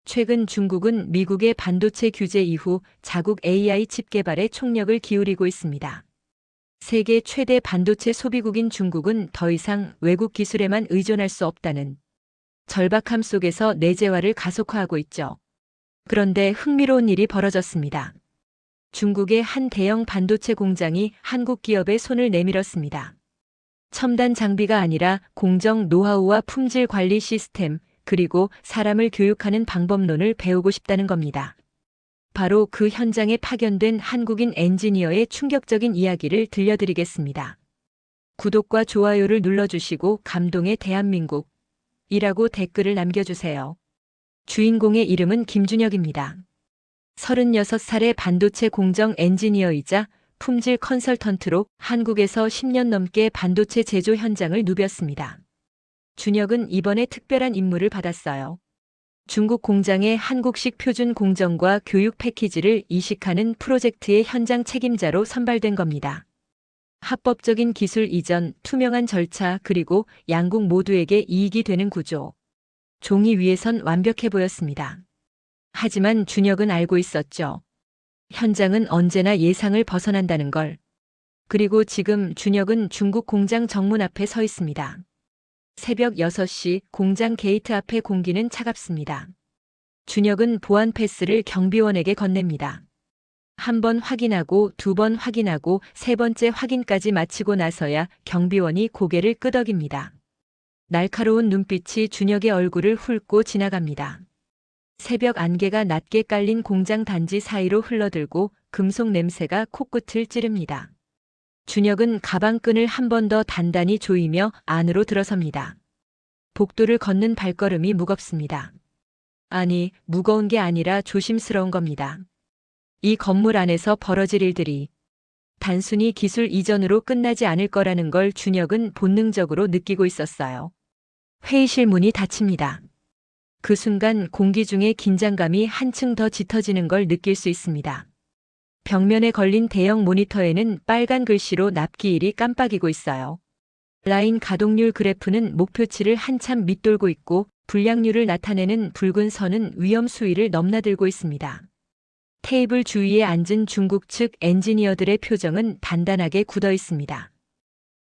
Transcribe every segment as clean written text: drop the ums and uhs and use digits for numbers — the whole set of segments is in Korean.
최근 중국은 미국의 반도체 규제 이후 자국 AI 칩 개발에 총력을 기울이고 있습니다. 세계 최대 반도체 소비국인 중국은 더 이상 외국 기술에만 의존할 수 없다는 절박함 속에서 내재화를 가속화하고 있죠. 그런데 흥미로운 일이 벌어졌습니다. 중국의 한 대형 반도체 공장이 한국 기업의 손을 내밀었습니다. 첨단 장비가 아니라 공정 노하우와 품질 관리 시스템, 그리고 사람을 교육하는 방법론을 배우고 싶다는 겁니다. 바로 그 현장에 파견된 한국인 엔지니어의 충격적인 이야기를 들려드리겠습니다. 구독과 좋아요를 눌러주시고 감동의 대한민국이라고 댓글을 남겨주세요. 주인공의 이름은 김준혁입니다. 36살의 반도체 공정 엔지니어이자 품질 컨설턴트로 한국에서 10년 넘게 반도체 제조 현장을 누볐습니다. 준혁은 이번에 특별한 임무를 받았어요. 중국 공장의 한국식 표준 공정과 교육 패키지를 이식하는 프로젝트의 현장 책임자로 선발된 겁니다. 합법적인 기술 이전, 투명한 절차, 그리고 양국 모두에게 이익이 되는 구조. 종이 위에선 완벽해 보였습니다. 하지만 준혁은 알고 있었죠. 현장은 언제나 예상을 벗어난다는 걸. 그리고 지금 준혁은 중국 공장 정문 앞에 서 있습니다. 새벽 6시 공장 게이트 앞에 공기는 차갑습니다. 준혁은 보안 패스를 경비원에게 건넵니다. 한 번 확인하고, 2번 확인하고, 3번째 확인까지 마치고 나서야 경비원이 고개를 끄덕입니다. 날카로운 눈빛이 준혁의 얼굴을 훑고 지나갑니다. 새벽 안개가 낮게 깔린 공장 단지 사이로 흘러들고 금속 냄새가 코끝을 찌릅니다. 준혁은 가방끈을 한 번 더 단단히 조이며 안으로 들어섭니다. 복도를 걷는 발걸음이 무겁습니다. 아니, 무거운 게 아니라 조심스러운 겁니다. 이 건물 안에서 벌어질 일들이 단순히 기술 이전으로 끝나지 않을 거라는 걸 준혁은 본능적으로 느끼고 있었어요. 회의실 문이 닫힙니다. 그 순간 공기 중에 긴장감이 한층 더 짙어지는 걸 느낄 수 있습니다. 벽면에 걸린 대형 모니터에는 빨간 글씨로 납기일이 깜빡이고 있어요. 라인 가동률 그래프는 목표치를 한참 밑돌고 있고 불량률을 나타내는 붉은 선은 위험 수위를 넘나들고 있습니다. 테이블 주위에 앉은 중국 측 엔지니어들의 표정은 단단하게 굳어 있습니다.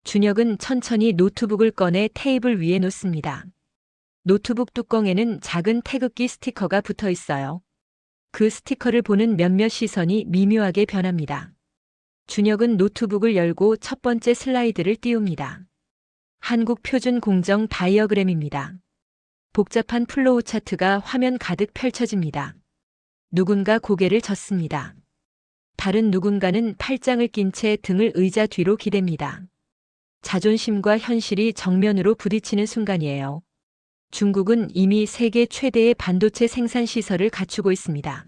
준혁은 천천히 노트북을 꺼내 테이블 위에 놓습니다. 노트북 뚜껑에는 작은 태극기 스티커가 붙어 있어요. 그 스티커를 보는 몇몇 시선이 미묘하게 변합니다. 준혁은 노트북을 열고 첫 번째 슬라이드를 띄웁니다. 한국 표준 공정 다이어그램입니다. 복잡한 플로우 차트가 화면 가득 펼쳐집니다. 누군가 고개를 젓습니다. 다른 누군가는 팔짱을 낀 채 등을 의자 뒤로 기댑니다. 자존심과 현실이 정면으로 부딪히는 순간이에요. 중국은 이미 세계 최대의 반도체 생산 시설을 갖추고 있습니다.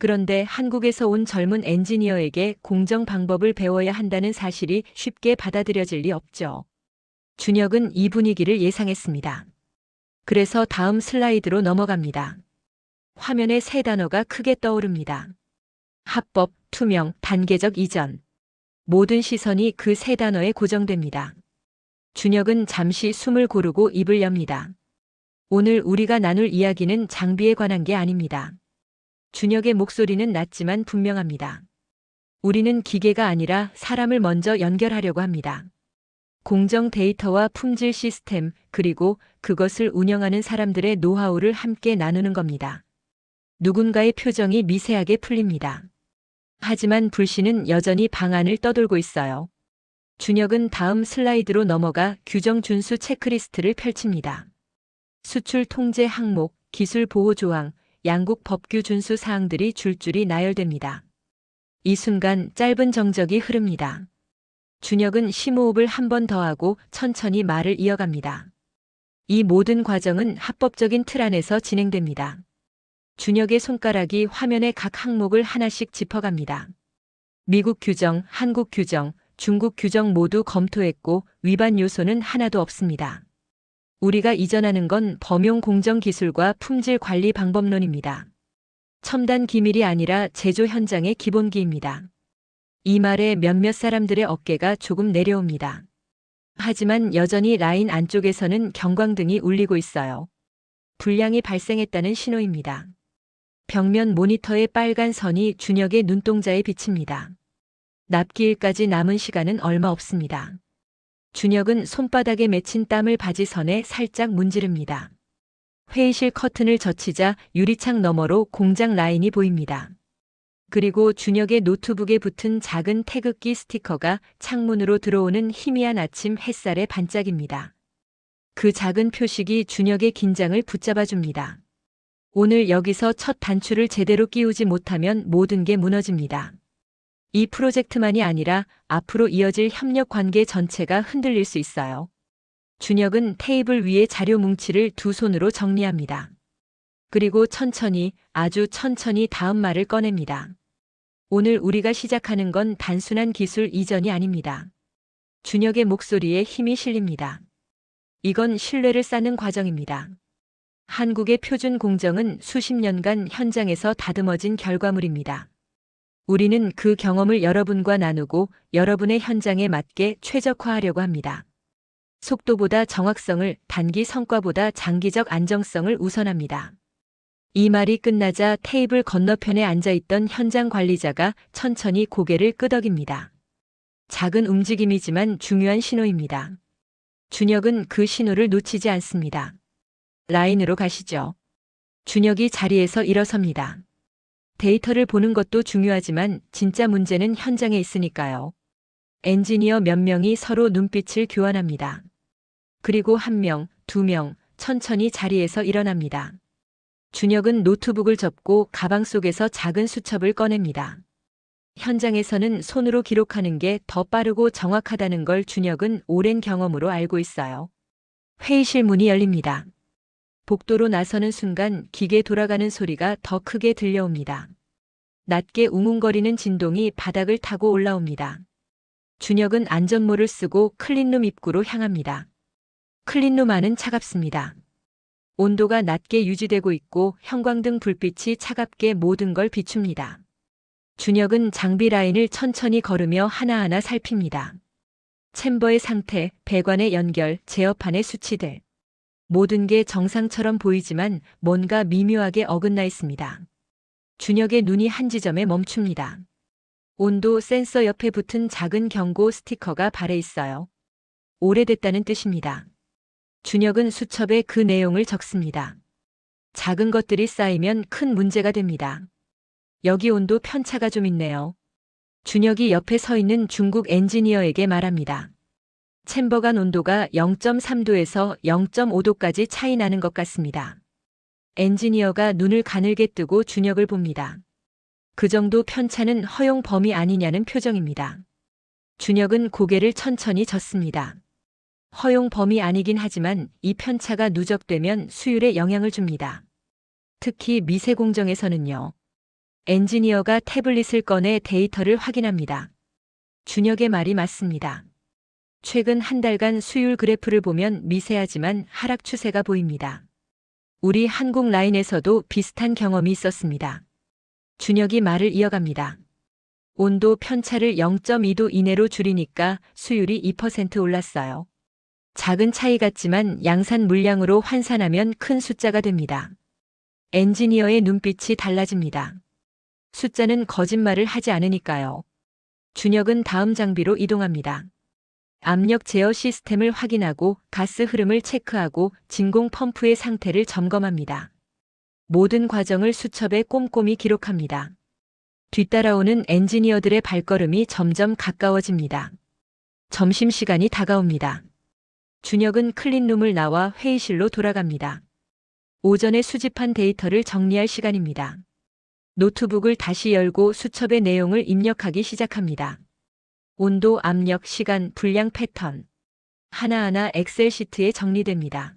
그런데 한국에서 온 젊은 엔지니어에게 공정 방법을 배워야 한다는 사실이 쉽게 받아들여질 리 없죠. 준혁은 이 분위기를 예상했습니다. 그래서 다음 슬라이드로 넘어갑니다. 화면에 세 단어가 크게 떠오릅니다. 합법, 투명, 단계적 이전. 모든 시선이 그 세 단어에 고정됩니다. 준혁은 잠시 숨을 고르고 입을 엽니다. 오늘 우리가 나눌 이야기는 장비에 관한 게 아닙니다. 준혁의 목소리는 낮지만 분명합니다. 우리는 기계가 아니라 사람을 먼저 연결하려고 합니다. 공정 데이터와 품질 시스템, 그리고 그것을 운영하는 사람들의 노하우를 함께 나누는 겁니다. 누군가의 표정이 미세하게 풀립니다. 하지만 불씨는 여전히 방안을 떠돌고 있어요. 준혁은 다음 슬라이드로 넘어가 규정 준수 체크리스트를 펼칩니다. 수출 통제 항목, 기술 보호 조항, 양국 법규 준수 사항들이 줄줄이 나열됩니다. 이 순간 짧은 정적이 흐릅니다. 준혁은 심호흡을 한 번 더 하고 천천히 말을 이어갑니다. 이 모든 과정은 합법적인 틀 안에서 진행됩니다. 준혁의 손가락이 화면의 각 항목을 하나씩 짚어갑니다. 미국 규정, 한국 규정, 중국 규정 모두 검토했고 위반 요소는 하나도 없습니다. 우리가 이전하는 건 범용 공정 기술과 품질 관리 방법론입니다. 첨단 기밀이 아니라 제조 현장의 기본기입니다. 이 말에 몇몇 사람들의 어깨가 조금 내려옵니다. 하지만 여전히 라인 안쪽에서는 경광등이 울리고 있어요. 불량이 발생했다는 신호입니다. 벽면 모니터의 빨간 선이 준혁의 눈동자에 비칩니다. 납기일까지 남은 시간은 얼마 없습니다. 준혁은 손바닥에 맺힌 땀을 바지선에 살짝 문지릅니다. 회의실 커튼을 젖히자 유리창 너머로 공장 라인이 보입니다. 그리고 준혁의 노트북에 붙은 작은 태극기 스티커가 창문으로 들어오는 희미한 아침 햇살에 반짝입니다. 그 작은 표식이 준혁의 긴장을 붙잡아줍니다. 오늘 여기서 첫 단추를 제대로 끼우지 못하면 모든 게 무너집니다. 이 프로젝트만이 아니라 앞으로 이어질 협력 관계 전체가 흔들릴 수 있어요. 준혁은 테이블 위에 자료 뭉치를 두 손으로 정리합니다. 그리고 천천히, 아주 천천히 다음 말을 꺼냅니다. 오늘 우리가 시작하는 건 단순한 기술 이전이 아닙니다. 준혁의 목소리에 힘이 실립니다. 이건 신뢰를 쌓는 과정입니다. 한국의 표준 공정은 수십 년간 현장에서 다듬어진 결과물입니다. 우리는 그 경험을 여러분과 나누고 여러분의 현장에 맞게 최적화하려고 합니다. 속도보다 정확성을, 단기 성과보다 장기적 안정성을 우선합니다. 이 말이 끝나자 테이블 건너편에 앉아있던 현장 관리자가 천천히 고개를 끄덕입니다. 작은 움직임이지만 중요한 신호입니다. 준혁은 그 신호를 놓치지 않습니다. 라인으로 가시죠. 준혁이 자리에서 일어섭니다. 데이터를 보는 것도 중요하지만 진짜 문제는 현장에 있으니까요. 엔지니어 몇 명이 서로 눈빛을 교환합니다. 그리고 한 명, 두 명, 천천히 자리에서 일어납니다. 준혁은 노트북을 접고 가방 속에서 작은 수첩을 꺼냅니다. 현장에서는 손으로 기록하는 게 더 빠르고 정확하다는 걸 준혁은 오랜 경험으로 알고 있어요. 회의실 문이 열립니다. 복도로 나서는 순간 기계 돌아가는 소리가 더 크게 들려옵니다. 낮게 웅웅거리는 진동이 바닥을 타고 올라옵니다. 준혁은 안전모를 쓰고 클린룸 입구로 향합니다. 클린룸 안은 차갑습니다. 온도가 낮게 유지되고 있고 형광등 불빛이 차갑게 모든 걸 비춥니다. 준혁은 장비 라인을 천천히 걸으며 하나하나 살핍니다. 챔버의 상태, 배관의 연결, 제어판의 수치들. 모든 게 정상처럼 보이지만 뭔가 미묘하게 어긋나 있습니다. 준혁의 눈이 한 지점에 멈춥니다. 온도 센서 옆에 붙은 작은 경고 스티커가 발에 있어요. 오래됐다는 뜻입니다. 준혁은 수첩에 그 내용을 적습니다. 작은 것들이 쌓이면 큰 문제가 됩니다. 여기 온도 편차가 좀 있네요. 준혁이 옆에 서 있는 중국 엔지니어에게 말합니다. 챔버 간 온도가 0.3도에서 0.5도까지 차이 나는 것 같습니다. 엔지니어가 눈을 가늘게 뜨고 준혁을 봅니다. 그 정도 편차는 허용 범위 아니냐는 표정입니다. 준혁은 고개를 천천히 젓습니다. 허용 범위 아니긴 하지만 이 편차가 누적되면 수율에 영향을 줍니다. 특히 미세 공정에서는요. 엔지니어가 태블릿을 꺼내 데이터를 확인합니다. 준혁의 말이 맞습니다. 최근 한 달간 수율 그래프를 보면 미세하지만 하락 추세가 보입니다. 우리 한국 라인에서도 비슷한 경험이 있었습니다. 준혁이 말을 이어갑니다. 온도 편차를 0.2도 이내로 줄이니까 수율이 2% 올랐어요. 작은 차이 같지만 양산 물량으로 환산하면 큰 숫자가 됩니다. 엔지니어의 눈빛이 달라집니다. 숫자는 거짓말을 하지 않으니까요. 준혁은 다음 장비로 이동합니다. 압력 제어 시스템을 확인하고 가스 흐름을 체크하고 진공 펌프의 상태를 점검합니다. 모든 과정을 수첩에 꼼꼼히 기록합니다. 뒤따라오는 엔지니어들의 발걸음이 점점 가까워집니다. 점심시간이 다가옵니다. 준혁은 클린룸을 나와 회의실로 돌아갑니다. 오전에 수집한 데이터를 정리할 시간입니다. 노트북을 다시 열고 수첩의 내용을 입력하기 시작합니다. 온도, 압력, 시간, 불량 패턴. 하나하나 엑셀 시트에 정리됩니다.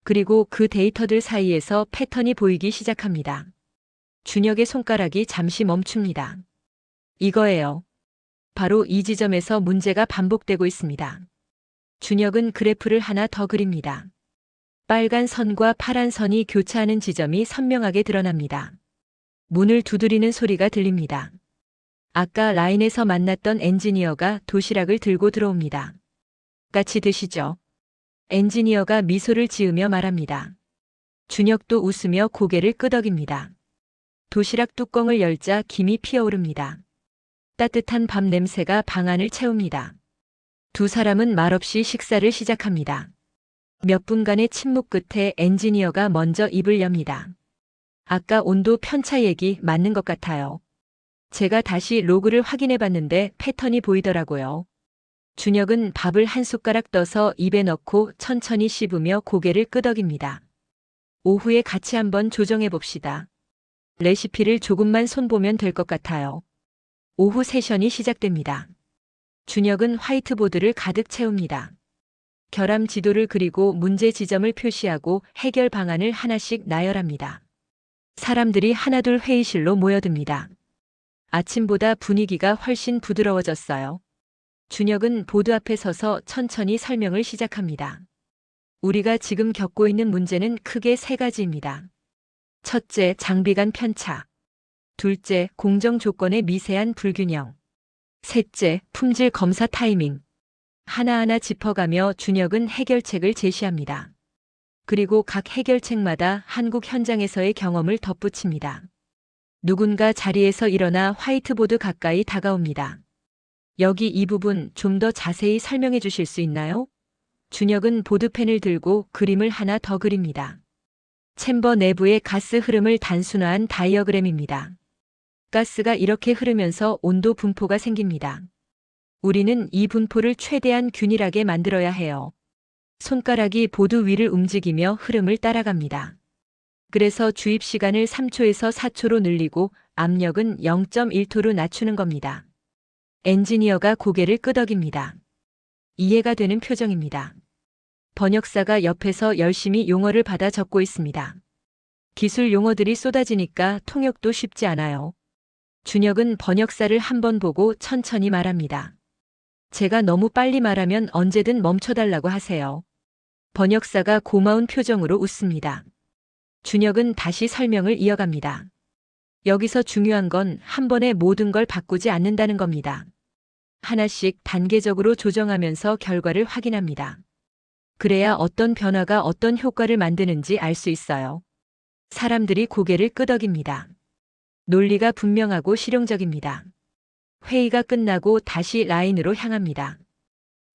그리고 그 데이터들 사이에서 패턴이 보이기 시작합니다. 준혁의 손가락이 잠시 멈춥니다. 이거예요. 바로 이 지점에서 문제가 반복되고 있습니다. 준혁은 그래프를 하나 더 그립니다. 빨간 선과 파란 선이 교차하는 지점이 선명하게 드러납니다. 문을 두드리는 소리가 들립니다. 아까 라인에서 만났던 엔지니어가 도시락을 들고 준혁도 웃으며 고개를 끄덕입니다. 도시락 뚜껑을 열자 김이 피어오릅니다. 따뜻한 밥 냄새가 방 안을 채웁니다. 두 사람은 말없이 식사를 시작합니다. 몇 분간의 침묵 끝에 엔지니어가 먼저 입을 엽니다. 아까 온도 편차 얘기 맞는 것 같아요. 제가 다시 로그를 확인해 봤는데 패턴이 보이더라고요. 준혁은 밥을 한 숟가락 떠서 입에 넣고 천천히 씹으며 고개를 끄덕입니다. 오후에 같이 한번 조정해 봅시다. 레시피를 조금만 손보면 될 것 같아요. 오후 세션이 시작됩니다. 준혁은 화이트보드를 가득 채웁니다. 결함 지도를 그리고 문제 지점을 표시하고 해결 방안을 하나씩 나열합니다. 사람들이 하나둘 회의실로 모여듭니다. 아침보다 분위기가 훨씬 부드러워졌어요. 준혁은 보드 앞에 서서 천천히 설명을 시작합니다. 우리가 지금 겪고 있는 문제는 크게 세 가지입니다. 첫째, 장비 간 편차. 둘째, 공정 조건의 미세한 불균형. 셋째, 품질 검사 타이밍. 하나하나 짚어가며 준혁은 해결책을 제시합니다. 그리고 각 해결책마다 한국 현장에서의 경험을 덧붙입니다. 누군가 자리에서 일어나 화이트보드 가까이 다가옵니다. 여기 이 부분 좀 더 자세히 설명해 주실 수 있나요? 준혁은 보드펜을 들고 그림을 하나 더 그립니다. 챔버 내부의 가스 흐름을 단순화한 다이어그램입니다. 가스가 이렇게 흐르면서 온도 분포가 생깁니다. 우리는 이 분포를 최대한 균일하게 만들어야 해요. 손가락이 보드 위를 움직이며 흐름을 따라갑니다. 그래서 주입 시간을 3초에서 4초로 늘리고 압력은 0.1토로 낮추는 겁니다. 엔지니어가 고개를 끄덕입니다. 이해가 되는 표정입니다. 번역사가 옆에서 열심히 용어를 받아 적고 있습니다. 기술 용어들이 쏟아지니까 통역도 쉽지 않아요. 준혁은 번역사를 한번 보고 천천히 말합니다. 제가 너무 빨리 말하면 언제든 멈춰달라고 하세요. 번역사가 고마운 표정으로 웃습니다. 준혁은 다시 설명을 이어갑니다. 여기서 중요한 건 한 번에 모든 걸 바꾸지 않는다는 겁니다. 하나씩 단계적으로 조정하면서 결과를 확인합니다. 그래야 어떤 변화가 어떤 효과를 만드는지 알 수 있어요. 사람들이 고개를 끄덕입니다. 논리가 분명하고 실용적입니다. 회의가 끝나고 다시 라인으로 향합니다.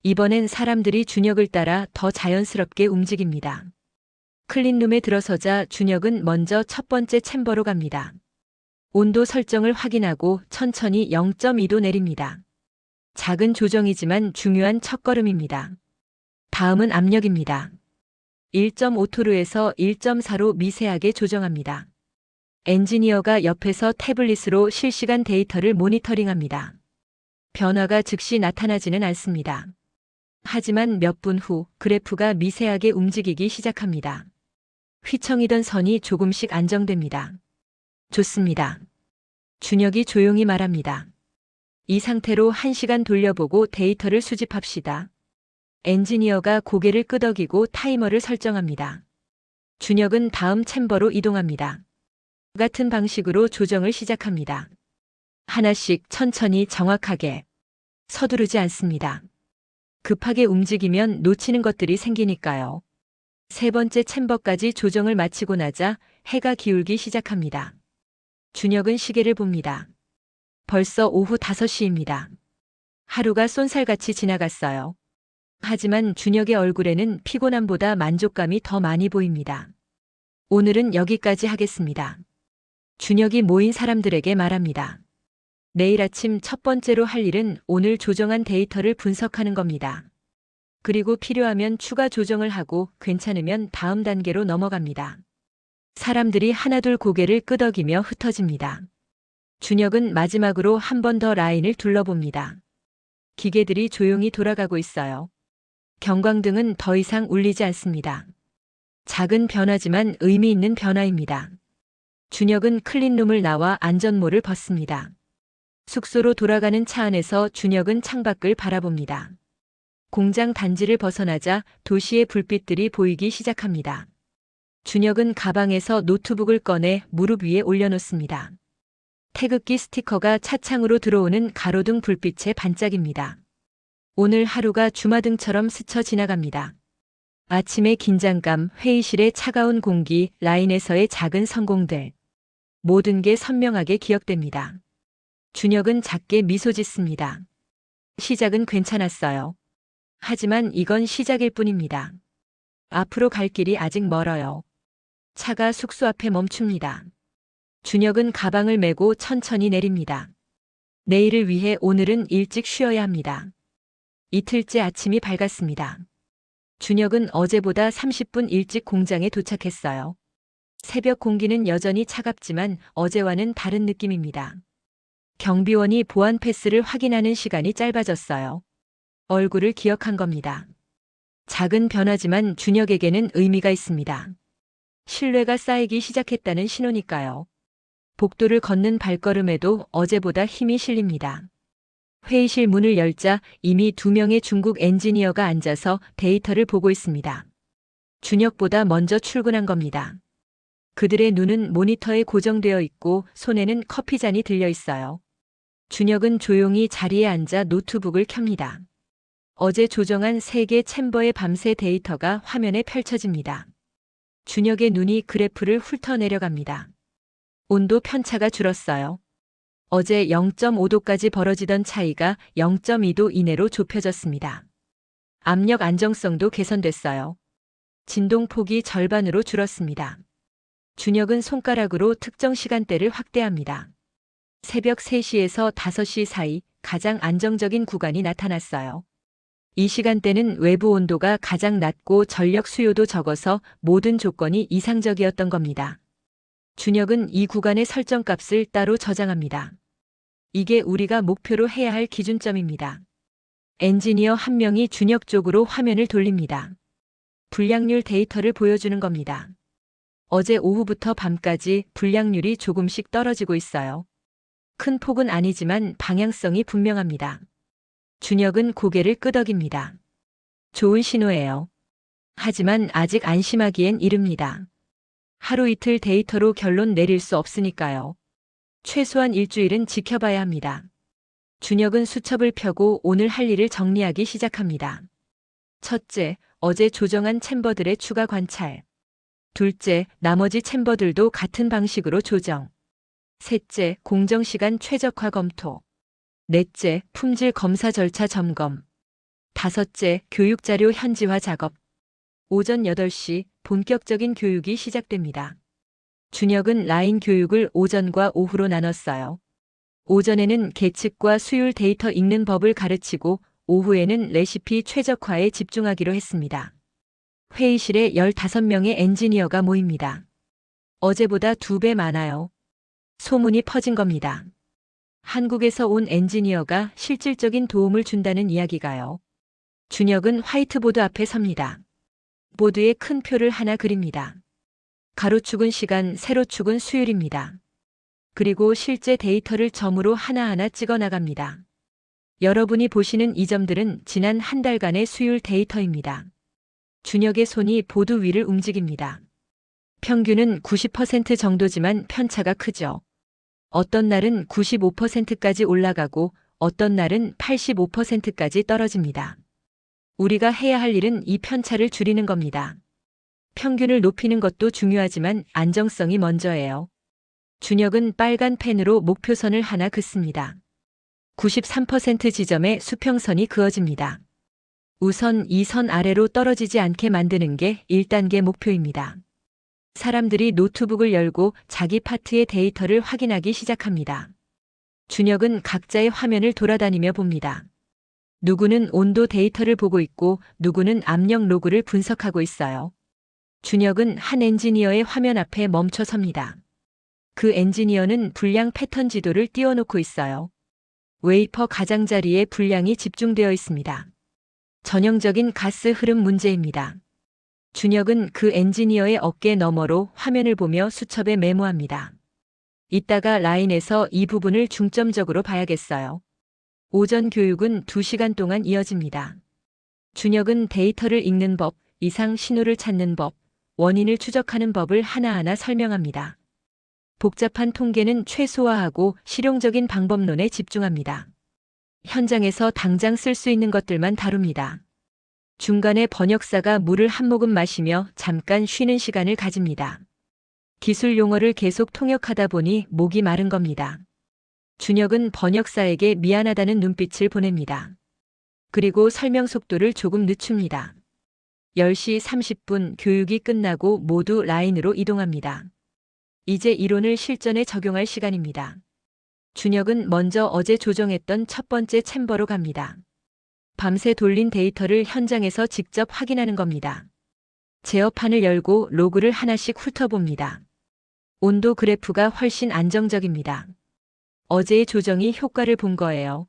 이번엔 사람들이 준혁을 따라 더 자연스럽게 움직입니다. 클린룸에 들어서자 준혁은 먼저 첫 번째 챔버로 갑니다. 온도 설정을 확인하고 천천히 0.2도 내립니다. 작은 조정이지만 중요한 첫걸음입니다. 다음은 압력입니다. 1.5토르에서 1.4로 미세하게 조정합니다. 엔지니어가 옆에서 태블릿으로 실시간 데이터를 모니터링합니다. 변화가 즉시 나타나지는 않습니다. 하지만 몇 분 후 그래프가 미세하게 움직이기 시작합니다. 휘청이던 선이 조금씩 안정됩니다. 좋습니다. 준혁이 조용히 말합니다. 이 상태로 1시간 돌려보고 데이터를 수집합시다. 엔지니어가 고개를 끄덕이고 타이머를 설정합니다. 준혁은 다음 챔버로 이동합니다. 같은 방식으로 조정을 시작합니다. 하나씩 천천히 정확하게. 서두르지 않습니다. 급하게 움직이면 놓치는 것들이 생기니까요. 세 번째 챔버까지 조정을 마치고 나자 해가 기울기 시작합니다. 준혁은 시계를 봅니다. 벌써 오후 5시입니다. 하루가 쏜살같이 지나갔어요. 하지만 준혁의 얼굴에는 피곤함보다 만족감이 더 많이 보입니다. 오늘은 여기까지 하겠습니다. 준혁이 모인 사람들에게 말합니다. 내일 아침 첫 번째로 할 일은 오늘 조정한 데이터를 분석하는 겁니다. 그리고 필요하면 추가 조정을 하고 괜찮으면 다음 단계로 넘어갑니다. 사람들이 하나둘 고개를 끄덕이며 흩어집니다. 준혁은 마지막으로 한 번 더 라인을 둘러봅니다. 기계들이 조용히 돌아가고 있어요. 경광등은 더 이상 울리지 않습니다. 작은 변화지만 의미 있는 변화입니다. 준혁은 클린룸을 나와 안전모를 벗습니다. 숙소로 돌아가는 차 안에서 준혁은 창밖을 바라봅니다. 공장 단지를 벗어나자 도시의 불빛들이 보이기 시작합니다. 준혁은 가방에서 노트북을 꺼내 무릎 위에 올려놓습니다. 태극기 스티커가 차창으로 들어오는 가로등 불빛에 반짝입니다. 오늘 하루가 주마등처럼 스쳐 지나갑니다. 아침의 긴장감, 회의실의 차가운 공기, 라인에서의 작은 성공들. 모든 게 선명하게 기억됩니다. 준혁은 작게 미소 짓습니다. 시작은 괜찮았어요. 하지만 이건 시작일 뿐입니다. 앞으로 갈 길이 아직 멀어요. 차가 숙소 앞에 멈춥니다. 준혁은 가방을 메고 천천히 내립니다. 내일을 위해 오늘은 일찍 쉬어야 합니다. 이틀째 아침이 밝았습니다. 준혁은 어제보다 30분 일찍 공장에 도착했어요. 새벽 공기는 여전히 차갑지만 어제와는 다른 느낌입니다. 경비원이 보안 패스를 확인하는 시간이 짧아졌어요. 얼굴을 기억한 겁니다. 작은 변화지만 준혁에게는 의미가 있습니다. 신뢰가 쌓이기 시작했다는 신호니까요. 복도를 걷는 발걸음에도 어제보다 힘이 실립니다. 회의실 문을 열자 이미 2명의 중국 엔지니어가 앉아서 데이터를 보고 있습니다. 준혁보다 먼저 출근한 겁니다. 그들의 눈은 모니터에 고정되어 있고 손에는 커피잔이 들려 있어요. 준혁은 조용히 자리에 앉아 노트북을 켭니다. 어제 조정한 3개 챔버의 밤새 데이터가 화면에 펼쳐집니다. 준혁의 눈이 그래프를 훑어내려갑니다. 온도 편차가 줄었어요. 어제 0.5도까지 벌어지던 차이가 0.2도 이내로 좁혀졌습니다. 압력 안정성도 개선됐어요. 진동폭이 절반으로 줄었습니다. 준혁은 손가락으로 특정 시간대를 확대합니다. 새벽 3시에서 5시 사이 가장 안정적인 구간이 나타났어요. 이 시간대는 외부 온도가 가장 낮고 전력 수요도 적어서 모든 조건이 이상적이었던 겁니다. 준혁은 이 구간의 설정값을 따로 저장합니다. 이게 우리가 목표로 해야 할 기준점입니다. 엔지니어 한 명이 준혁 쪽으로 화면을 돌립니다. 불량률 데이터를 보여주는 겁니다. 어제 오후부터 밤까지 불량률이 조금씩 떨어지고 있어요. 큰 폭은 아니지만 방향성이 분명합니다. 준혁은 고개를 끄덕입니다. 좋은 신호예요. 하지만 아직 안심하기엔 이릅니다. 하루 이틀 데이터로 결론 내릴 수 없으니까요. 최소한 일주일은 지켜봐야 합니다. 준혁은 수첩을 펴고 오늘 할 일을 정리하기 시작합니다. 첫째, 어제 조정한 챔버들의 추가 관찰. 둘째, 나머지 챔버들도 같은 방식으로 조정. 셋째, 공정시간 최적화 검토. 넷째, 품질 검사 절차 점검. 다섯째, 교육자료 현지화 작업. 오전 8시 본격적인 교육이 시작됩니다. 준혁은 라인 교육을 오전과 오후로 나눴어요. 오전에는 계측과 수율 데이터 읽는 법을 가르치고 오후에는 레시피 최적화에 집중하기로 했습니다. 회의실에 15명의 엔지니어가 모입니다. 어제보다 2배 많아요. 소문이 퍼진 겁니다. 한국에서 온 엔지니어가 실질적인 도움을 준다는 이야기가요. 준혁은 화이트보드 앞에 섭니다. 보드에 큰 표를 하나 그립니다. 가로축은 시간, 세로축은 수율입니다. 그리고 실제 데이터를 점으로 하나하나 찍어 나갑니다. 여러분이 보시는 이 점들은 지난 한 달간의 수율 데이터입니다. 준혁의 손이 보드 위를 움직입니다. 평균은 90% 정도지만 편차가 크죠. 어떤 날은 95%까지 올라가고 어떤 날은 85%까지 떨어집니다. 우리가 해야 할 일은 이 편차를 줄이는 겁니다. 평균을 높이는 것도 중요하지만 안정성이 먼저예요. 준혁은 빨간 펜으로 목표선을 하나 긋습니다. 93% 지점에 수평선이 그어집니다. 우선 이 선 아래로 떨어지지 않게 만드는 게 1단계 목표입니다. 사람들이 노트북을 열고 자기 파트의 데이터를 확인하기 시작합니다. 준혁은 각자의 화면을 돌아다니며 봅니다. 누구는 온도 데이터를 보고 있고 누구는 압력 로그를 분석하고 있어요. 준혁은 한 엔지니어의 화면 앞에 멈춰 섭니다. 그 엔지니어는 불량 패턴 지도를 띄워놓고 있어요. 웨이퍼 가장자리에 불량이 집중되어 있습니다. 전형적인 가스 흐름 문제입니다. 준혁은 그 엔지니어의 어깨 너머로 화면을 보며 수첩에 메모합니다. 이따가 라인에서 이 부분을 중점적으로 봐야겠어요. 오전 교육은 2시간 동안 이어집니다. 준혁은 데이터를 읽는 법, 이상 신호를 찾는 법, 원인을 추적하는 법을 하나하나 설명합니다. 복잡한 통계는 최소화하고 실용적인 방법론에 집중합니다. 현장에서 당장 쓸 수 있는 것들만 다룹니다. 중간에 번역사가 물을 한 모금 마시며 잠깐 쉬는 시간을 가집니다. 기술 용어를 계속 통역하다 보니 목이 마른 겁니다. 준혁은 번역사에게 미안하다는 눈빛을 보냅니다. 그리고 설명 속도를 조금 늦춥니다. 10시 30분 교육이 끝나고 모두 라인으로 이동합니다. 이제 이론을 실전에 적용할 시간입니다. 준혁은 먼저 어제 조정했던 첫 번째 챔버로 갑니다. 밤새 돌린 데이터를 현장에서 직접 확인하는 겁니다. 제어판을 열고 로그를 하나씩 훑어봅니다. 온도 그래프가 훨씬 안정적입니다. 어제의 조정이 효과를 본 거예요.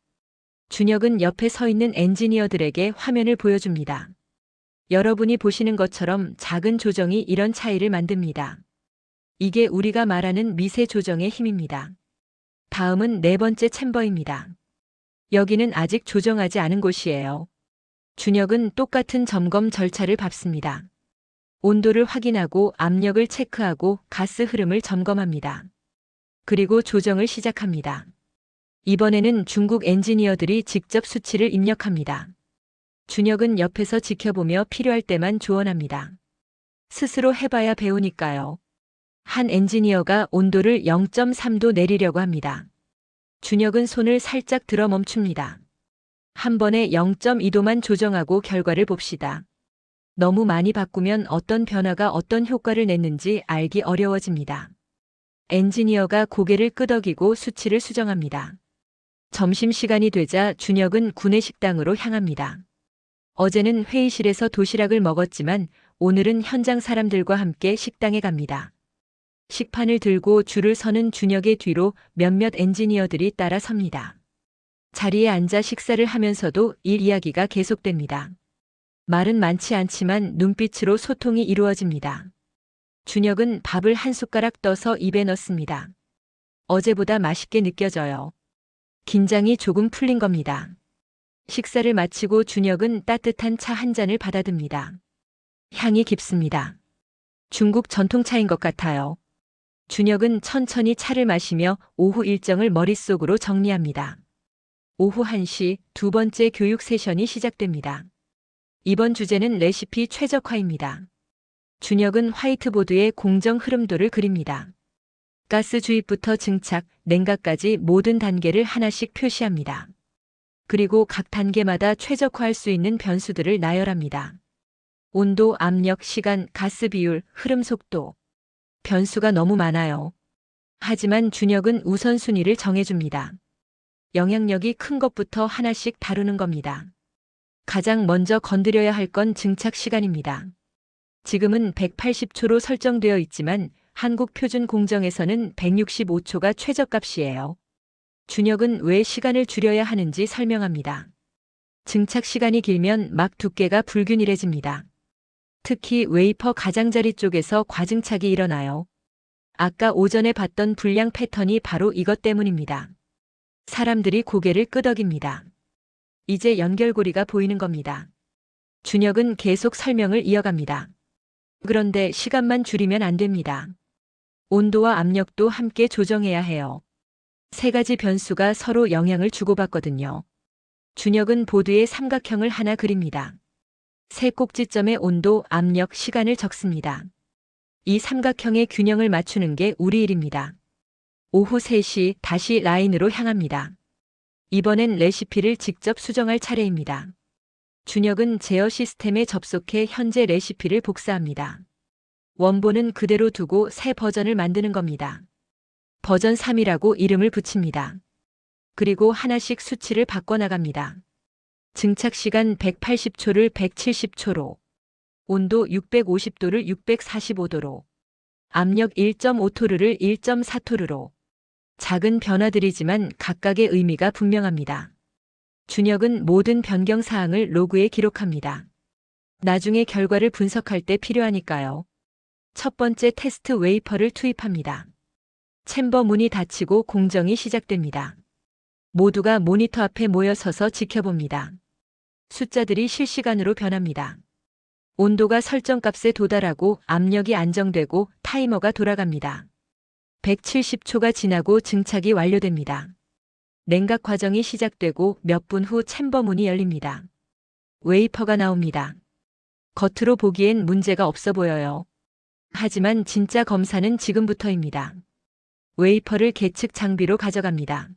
준혁은 옆에 서 있는 엔지니어들에게 화면을 보여줍니다. 여러분이 보시는 것처럼 작은 조정이 이런 차이를 만듭니다. 이게 우리가 말하는 미세 조정의 힘입니다. 다음은 네 번째 챔버입니다. 여기는 아직 조정하지 않은 곳이에요. 준혁은 똑같은 점검 절차를 밟습니다. 온도를 확인하고 압력을 체크하고 가스 흐름을 점검합니다. 그리고 조정을 시작합니다. 이번에는 중국 엔지니어들이 직접 수치를 입력합니다. 준혁은 옆에서 지켜보며 필요할 때만 조언합니다. 스스로 해봐야 배우니까요. 한 엔지니어가 온도를 0.3도 내리려고 합니다. 준혁은 손을 살짝 들어 멈춥니다. 한 번에 0.2도만 조정하고 결과를 봅시다. 너무 많이 바꾸면 어떤 변화가 어떤 효과를 냈는지 알기 어려워집니다. 엔지니어가 고개를 끄덕이고 수치를 수정합니다. 점심시간이 되자 준혁은 구내식당으로 향합니다. 어제는 회의실에서 도시락을 먹었지만 오늘은 현장 사람들과 함께 식당에 갑니다. 식판을 들고 줄을 서는 준혁의 뒤로 몇몇 엔지니어들이 따라 섭니다. 자리에 앉아 식사를 하면서도 일 이야기가 계속됩니다. 말은 많지 않지만 눈빛으로 소통이 이루어집니다. 준혁은 밥을 한 숟가락 떠서 입에 넣습니다. 어제보다 맛있게 느껴져요. 긴장이 조금 풀린 겁니다. 식사를 마치고 준혁은 따뜻한 차 한 잔을 받아듭니다. 향이 깊습니다. 중국 전통차인 것 같아요. 준혁은 천천히 차를 마시며 오후 일정을 머릿속으로 정리합니다. 오후 1시 두 번째 교육 세션이 시작됩니다. 이번 주제는 레시피 최적화입니다. 준혁은 화이트보드에 공정 흐름도를 그립니다. 가스 주입부터 증착, 냉각까지 모든 단계를 하나씩 표시합니다. 그리고 각 단계마다 최적화할 수 있는 변수들을 나열합니다. 온도, 압력, 시간, 가스 비율, 흐름 속도. 변수가 너무 많아요. 하지만 준혁은 우선순위를 정해줍니다. 영향력이 큰 것부터 하나씩 다루는 겁니다. 가장 먼저 건드려야 할 건 증착 시간입니다. 지금은 180초로 설정되어 있지만 한국 표준 공정에서는 165초가 최저값이에요. 준혁은 왜 시간을 줄여야 하는지 설명합니다. 증착 시간이 길면 막 두께가 불균일해집니다. 특히 웨이퍼 가장자리 쪽에서 과증착이 일어나요. 아까 오전에 봤던 불량 패턴이 바로 이것 때문입니다. 사람들이 고개를 끄덕입니다. 이제 연결고리가 보이는 겁니다. 준혁은 계속 설명을 이어갑니다. 그런데 시간만 줄이면 안 됩니다. 온도와 압력도 함께 조정해야 해요. 세 가지 변수가 서로 영향을 주고받거든요. 준혁은 보드에 삼각형을 하나 그립니다. 세 꼭지점의 온도, 압력, 시간을 적습니다. 이 삼각형의 균형을 맞추는 게 우리 일입니다. 오후 3시 다시 라인으로 향합니다. 이번엔 레시피를 직접 수정할 차례입니다. 준혁은 제어 시스템에 접속해 현재 레시피를 복사합니다. 원본은 그대로 두고 새 버전을 만드는 겁니다. 버전 3이라고 이름을 붙입니다. 그리고 하나씩 수치를 바꿔나갑니다. 증착 시간 180초를 170초로, 온도 650도를 645도로, 압력 1.5토르를 1.4토르로. 작은 변화들이지만 각각의 의미가 분명합니다. 준혁은 모든 변경 사항을 로그에 기록합니다. 나중에 결과를 분석할 때 필요하니까요. 첫 번째 테스트 웨이퍼를 투입합니다. 챔버 문이 닫히고 공정이 시작됩니다. 모두가 모니터 앞에 모여 서서 지켜봅니다. 숫자들이 실시간으로 변합니다. 온도가 설정값에 도달하고 압력이 안정되고 타이머가 돌아갑니다. 170초가 지나고 증착이 완료됩니다. 냉각 과정이 시작되고 몇 분 후 챔버 문이 열립니다. 웨이퍼가 나옵니다. 겉으로 보기엔 문제가 없어 보여요. 하지만 진짜 검사는 지금부터입니다. 웨이퍼를 계측 장비로 가져갑니다.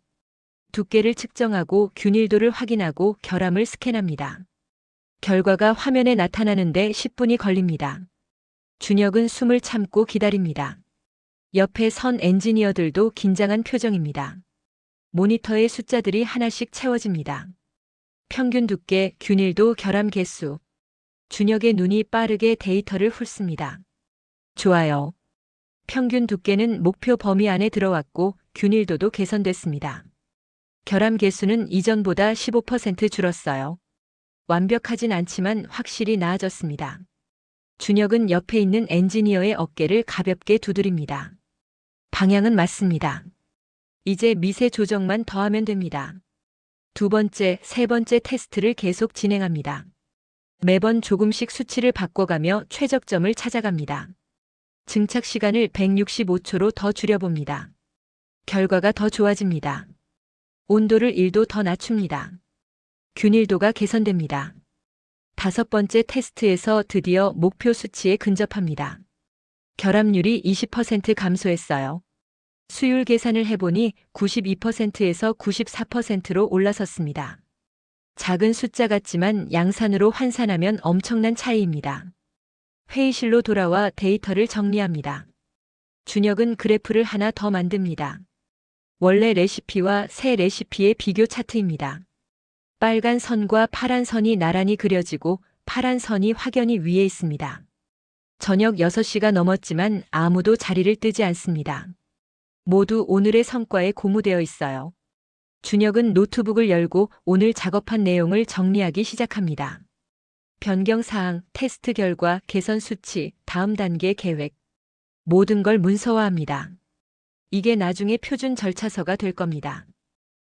두께를 측정하고 균일도를 확인하고 결함을 스캔합니다. 결과가 화면에 나타나는데 10분이 걸립니다. 준혁은 숨을 참고 기다립니다. 옆에 선 엔지니어들도 긴장한 표정입니다. 모니터의 숫자들이 하나씩 채워집니다. 평균 두께, 균일도, 결함 개수. 준혁의 눈이 빠르게 데이터를 훑습니다. 좋아요. 평균 두께는 목표 범위 안에 들어왔고 균일도도 개선됐습니다. 결함 개수는 이전보다 15% 줄었어요. 완벽하진 않지만 확실히 나아졌습니다. 준혁은 옆에 있는 엔지니어의 어깨를 가볍게 두드립니다. 방향은 맞습니다. 이제 미세 조정만 더하면 됩니다. 두 번째, 세 번째 테스트를 계속 진행합니다. 매번 조금씩 수치를 바꿔가며 최적점을 찾아갑니다. 증착 시간을 165초로 더 줄여봅니다. 결과가 더 좋아집니다. 온도를 1도 더 낮춥니다. 균일도가 개선됩니다. 다섯 번째 테스트에서 드디어 목표 수치에 근접합니다. 결함률이 20% 감소했어요. 수율 계산을 해보니 92%에서 94%로 올라섰습니다. 작은 숫자 같지만 양산으로 환산하면 엄청난 차이입니다. 회의실로 돌아와 데이터를 정리합니다. 준혁은 그래프를 하나 더 만듭니다. 원래 레시피와 새 레시피의 비교 차트입니다. 빨간 선과 파란 선이 나란히 그려지고 파란 선이 확연히 위에 있습니다. 저녁 6시가 넘었지만 아무도 자리를 뜨지 않습니다. 모두 오늘의 성과에 고무되어 있어요. 준혁은 노트북을 열고 오늘 작업한 내용을 정리하기 시작합니다. 변경사항, 테스트 결과, 개선 수치, 다음 단계 계획. 모든 걸 문서화합니다. 이게 나중에 표준 절차서가 될 겁니다.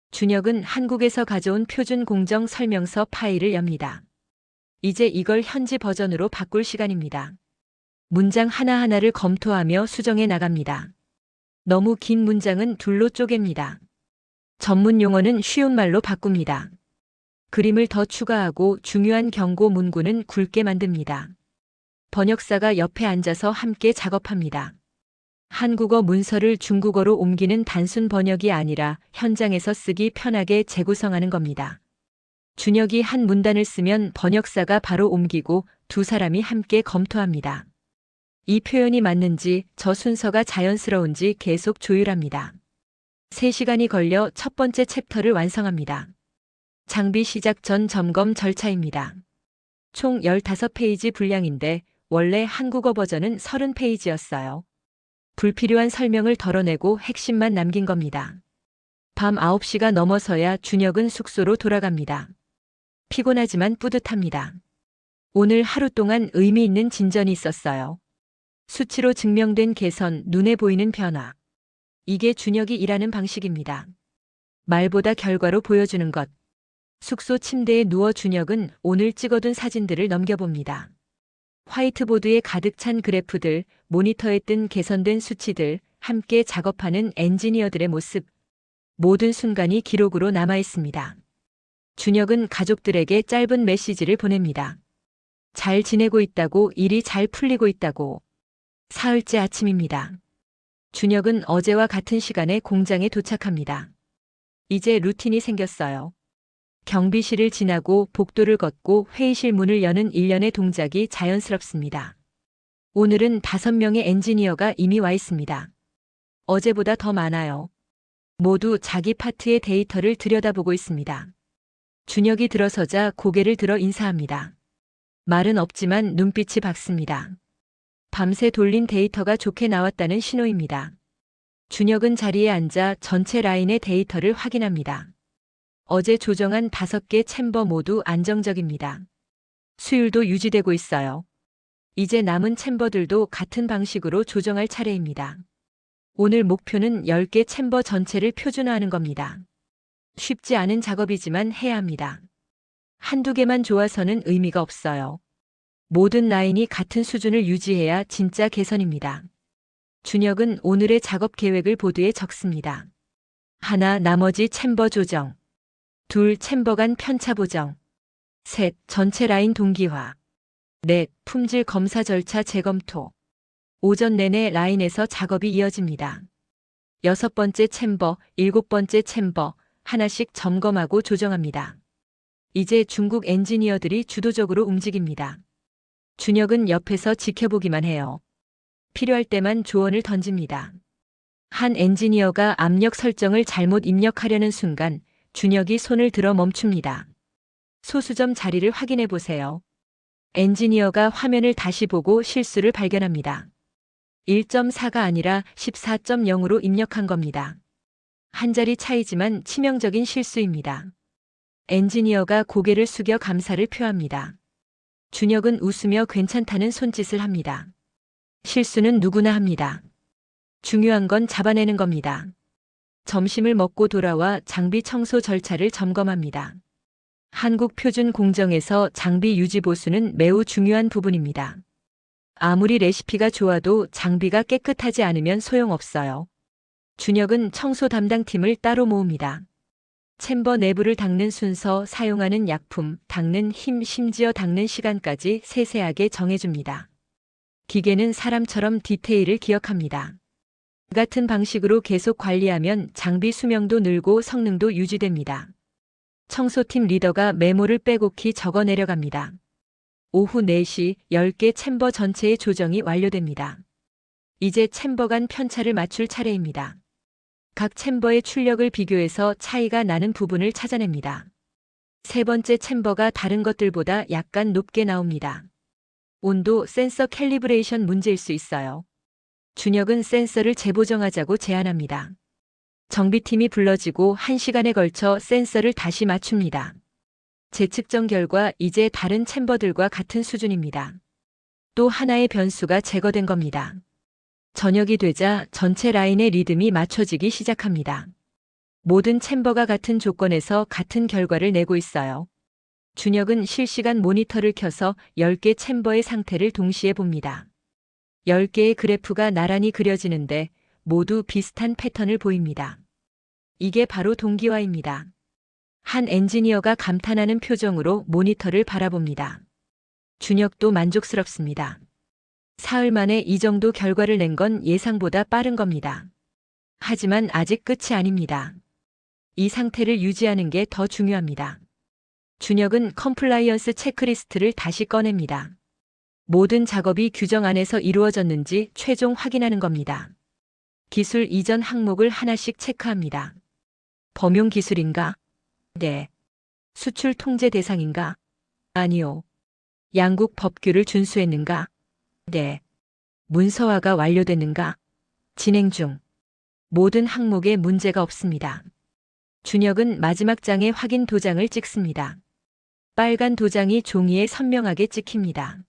준혁은 한국에서 가져온 표준 공정 설명서 파일을 엽니다. 이제 이걸 현지 버전으로 바꿀 시간입니다. 문장 하나하나를 검토하며 수정해 나갑니다. 너무 긴 문장은 둘로 쪼갭니다. 전문 용어는 쉬운 말로 바꿉니다. 그림을 더 추가하고 중요한 경고 문구는 굵게 만듭니다. 번역사가 옆에 앉아서 함께 작업합니다. 한국어 문서를 중국어로 옮기는 단순 번역이 아니라 현장에서 쓰기 편하게 재구성하는 겁니다. 준혁이 한 문단을 쓰면 번역사가 바로 옮기고 두 사람이 함께 검토합니다. 이 표현이 맞는지 저 순서가 자연스러운지 계속 조율합니다. 3시간이 걸려 첫 번째 챕터를 완성합니다. 장비 시작 전 점검 절차입니다. 총 15페이지 분량인데 원래 한국어 버전은 30페이지였어요. 불필요한 설명을 덜어내고 핵심만 남긴 겁니다. 밤 9시가 넘어서야 준혁은 숙소로 돌아갑니다. 피곤하지만 뿌듯합니다. 오늘 하루 동안 의미 있는 진전이 있었어요. 수치로 증명된 개선, 눈에 보이는 변화. 이게 준혁이 일하는 방식입니다. 말보다 결과로 보여주는 것. 숙소 침대에 누워 준혁은 오늘 찍어둔 사진들을 넘겨봅니다. 화이트보드에 가득 찬 그래프들, 모니터에 뜬 개선된 수치들, 함께 작업하는 엔지니어들의 모습. 모든 순간이 기록으로 남아 있습니다. 준혁은 가족들에게 짧은 메시지를 보냅니다. 잘 지내고 있다고, 일이 잘 풀리고 있다고. 사흘째 아침입니다. 준혁은 어제와 같은 시간에 공장에 도착합니다. 이제 루틴이 생겼어요. 경비실을 지나고 복도를 걷고 회의실 문을 여는 일련의 동작이 자연스럽습니다. 오늘은 5명의 엔지니어가 이미 와 있습니다. 어제보다 더 많아요. 모두 자기 파트의 데이터를 들여다보고 있습니다. 준혁이 들어서자 고개를 들어 인사합니다. 말은 없지만 눈빛이 밝습니다. 밤새 돌린 데이터가 좋게 나왔다는 신호입니다. 준혁은 자리에 앉아 전체 라인의 데이터를 확인합니다. 어제 조정한 5개 챔버 모두 안정적입니다. 수율도 유지되고 있어요. 이제 남은 챔버들도 같은 방식으로 조정할 차례입니다. 오늘 목표는 10개 챔버 전체를 표준화하는 겁니다. 쉽지 않은 작업이지만 해야 합니다. 한두 개만 좋아서는 의미가 없어요. 모든 라인이 같은 수준을 유지해야 진짜 개선입니다. 준혁은 오늘의 작업 계획을 보드에 적습니다. 하나, 나머지 챔버 조정. 둘, 챔버 간 편차 보정. 셋. 전체 라인 동기화. 넷. 품질 검사 절차 재검토. 오전 내내 라인에서 작업이 이어집니다. 6번째 챔버, 7번째 챔버, 하나씩 점검하고 조정합니다. 이제 중국 엔지니어들이 주도적으로 움직입니다. 준혁은 옆에서 지켜보기만 해요. 필요할 때만 조언을 던집니다. 한 엔지니어가 압력 설정을 잘못 입력하려는 순간 준혁이 손을 들어 멈춥니다. 소수점 자리를 확인해 보세요. 엔지니어가 화면을 다시 보고 실수를 발견합니다. 1.4가 아니라 14.0으로 입력한 겁니다. 한 자리 차이지만 치명적인 실수입니다. 엔지니어가 고개를 숙여 감사를 표합니다. 준혁은 웃으며 괜찮다는 손짓을 합니다. 실수는 누구나 합니다. 중요한 건 잡아내는 겁니다. 점심을 먹고 돌아와 장비 청소 절차를 점검합니다. 한국 표준 공정에서 장비 유지 보수는 매우 중요한 부분입니다. 아무리 레시피가 좋아도 장비가 깨끗하지 않으면 소용없어요. 준혁은 청소 담당팀을 따로 모읍니다. 챔버 내부를 닦는 순서, 사용하는 약품, 닦는 힘, 심지어 닦는 시간까지 세세하게 정해줍니다. 기계는 사람처럼 디테일을 기억합니다. 같은 방식으로 계속 관리하면 장비 수명도 늘고 성능도 유지됩니다. 청소팀 리더가 메모를 빼곡히 적어 내려갑니다. 오후 4시 10개 챔버 전체의 조정이 완료됩니다. 이제 챔버 간 편차를 맞출 차례입니다. 각 챔버의 출력을 비교해서 차이가 나는 부분을 찾아냅니다. 세 번째 챔버가 다른 것들보다 약간 높게 나옵니다. 온도 센서 캘리브레이션 문제일 수 있어요. 준혁은 센서를 재보정하자고 제안합니다. 정비팀이 불러지고 1시간에 걸쳐 센서를 다시 맞춥니다. 재측정 결과 이제 다른 챔버들과 같은 수준입니다. 또 하나의 변수가 제거된 겁니다. 저녁이 되자 전체 라인의 리듬이 맞춰지기 시작합니다. 모든 챔버가 같은 조건에서 같은 결과를 내고 있어요. 준혁은 실시간 모니터를 켜서 10개 챔버의 상태를 동시에 봅니다. 10개의 그래프가 나란히 그려지는데 모두 비슷한 패턴을 보입니다. 이게 바로 동기화입니다. 한 엔지니어가 감탄하는 표정으로 모니터를 바라봅니다. 준혁도 만족스럽습니다. 사흘 만에 이 정도 결과를 낸 건 예상보다 빠른 겁니다. 하지만 아직 끝이 아닙니다. 이 상태를 유지하는 게 더 중요합니다. 준혁은 컴플라이언스 체크리스트를 다시 꺼냅니다. 모든 작업이 규정 안에서 이루어졌는지 최종 확인하는 겁니다. 기술 이전 항목을 하나씩 체크합니다. 범용 기술인가? 네. 수출 통제 대상인가? 아니요. 양국 법규를 준수했는가? 네. 문서화가 완료됐는가? 진행 중. 모든 항목에 문제가 없습니다. 준혁은 마지막 장에 확인 도장을 찍습니다. 빨간 도장이 종이에 선명하게 찍힙니다.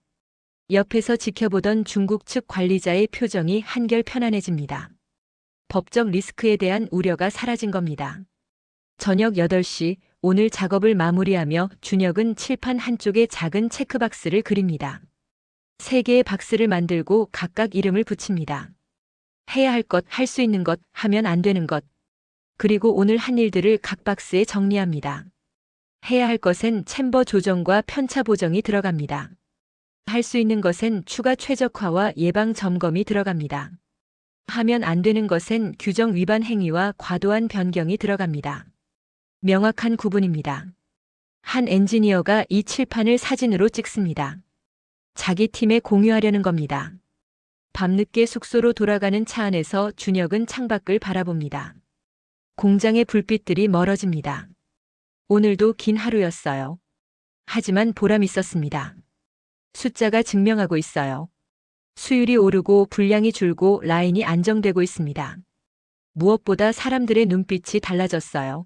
옆에서 지켜보던 중국 측 관리자의 표정이 한결 편안해집니다. 법적 리스크에 대한 우려가 사라진 겁니다. 저녁 8시 오늘 작업을 마무리하며 준혁은 칠판 한쪽에 작은 체크박스를 그립니다. 3개의 박스를 만들고 각각 이름을 붙입니다. 해야 할 것, 할 수 있는 것, 하면 안 되는 것. 그리고 오늘 한 일들을 각 박스에 정리합니다. 해야 할 것엔 챔버 조정과 편차 보정이 들어갑니다. 할 수 있는 것엔 추가 최적화와 예방 점검이 들어갑니다. 하면 안 되는 것엔 규정 위반 행위와 과도한 변경이 들어갑니다. 명확한 구분입니다. 한 엔지니어가 이 칠판을 사진으로 찍습니다. 자기 팀에 공유하려는 겁니다. 밤늦게 숙소로 돌아가는 차 안에서 준혁은 창밖을 바라봅니다. 공장의 불빛들이 멀어집니다. 오늘도 긴 하루였어요. 하지만 보람 있었습니다. 숫자가 증명하고 있어요. 수율이 오르고 분량이 줄고 라인이 안정되고 있습니다. 무엇보다 사람들의 눈빛이 달라졌어요.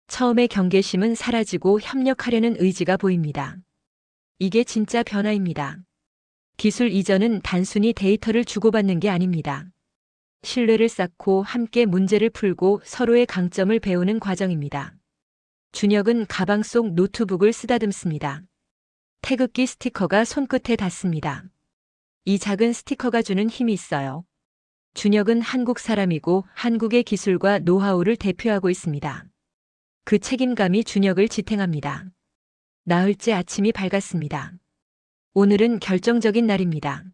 처음의 경계심은 사라지고 협력하려는 의지가 보입니다. 이게 진짜 변화입니다. 기술 이전은 단순히 데이터를 주고받는 게 아닙니다. 신뢰를 쌓고 함께 문제를 풀고 서로의 강점을 배우는 과정입니다. 준혁은 가방 속 노트북을 쓰다듬습니다. 태극기 스티커가 손끝에 닿습니다. 이 작은 스티커가 주는 힘이 있어요. 준혁은 한국 사람이고 한국의 기술과 노하우를 대표하고 있습니다. 그 책임감이 준혁을 지탱합니다. 나흘째 아침이 밝았습니다. 오늘은 결정적인 날입니다.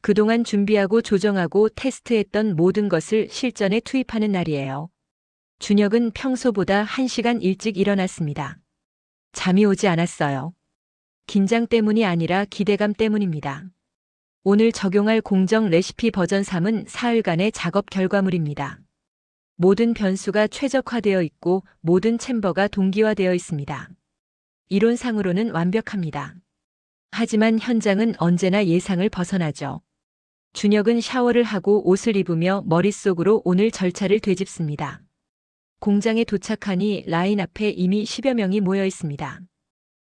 그동안 준비하고 조정하고 테스트했던 모든 것을 실전에 투입하는 날이에요. 준혁은 평소보다 1시간 일찍 일어났습니다. 잠이 오지 않았어요. 긴장 때문이 아니라 기대감 때문입니다. 오늘 적용할 공정 레시피 버전 3은 사흘간의 작업 결과물입니다. 모든 변수가 최적화되어 있고 모든 챔버가 동기화되어 있습니다. 이론상으로는 완벽합니다. 하지만 현장은 언제나 예상을 벗어나죠. 준혁은 샤워를 하고 옷을 입으며 머릿속으로 오늘 절차를 되짚습니다. 공장에 도착하니 라인 앞에 이미 10여 명이 모여 있습니다.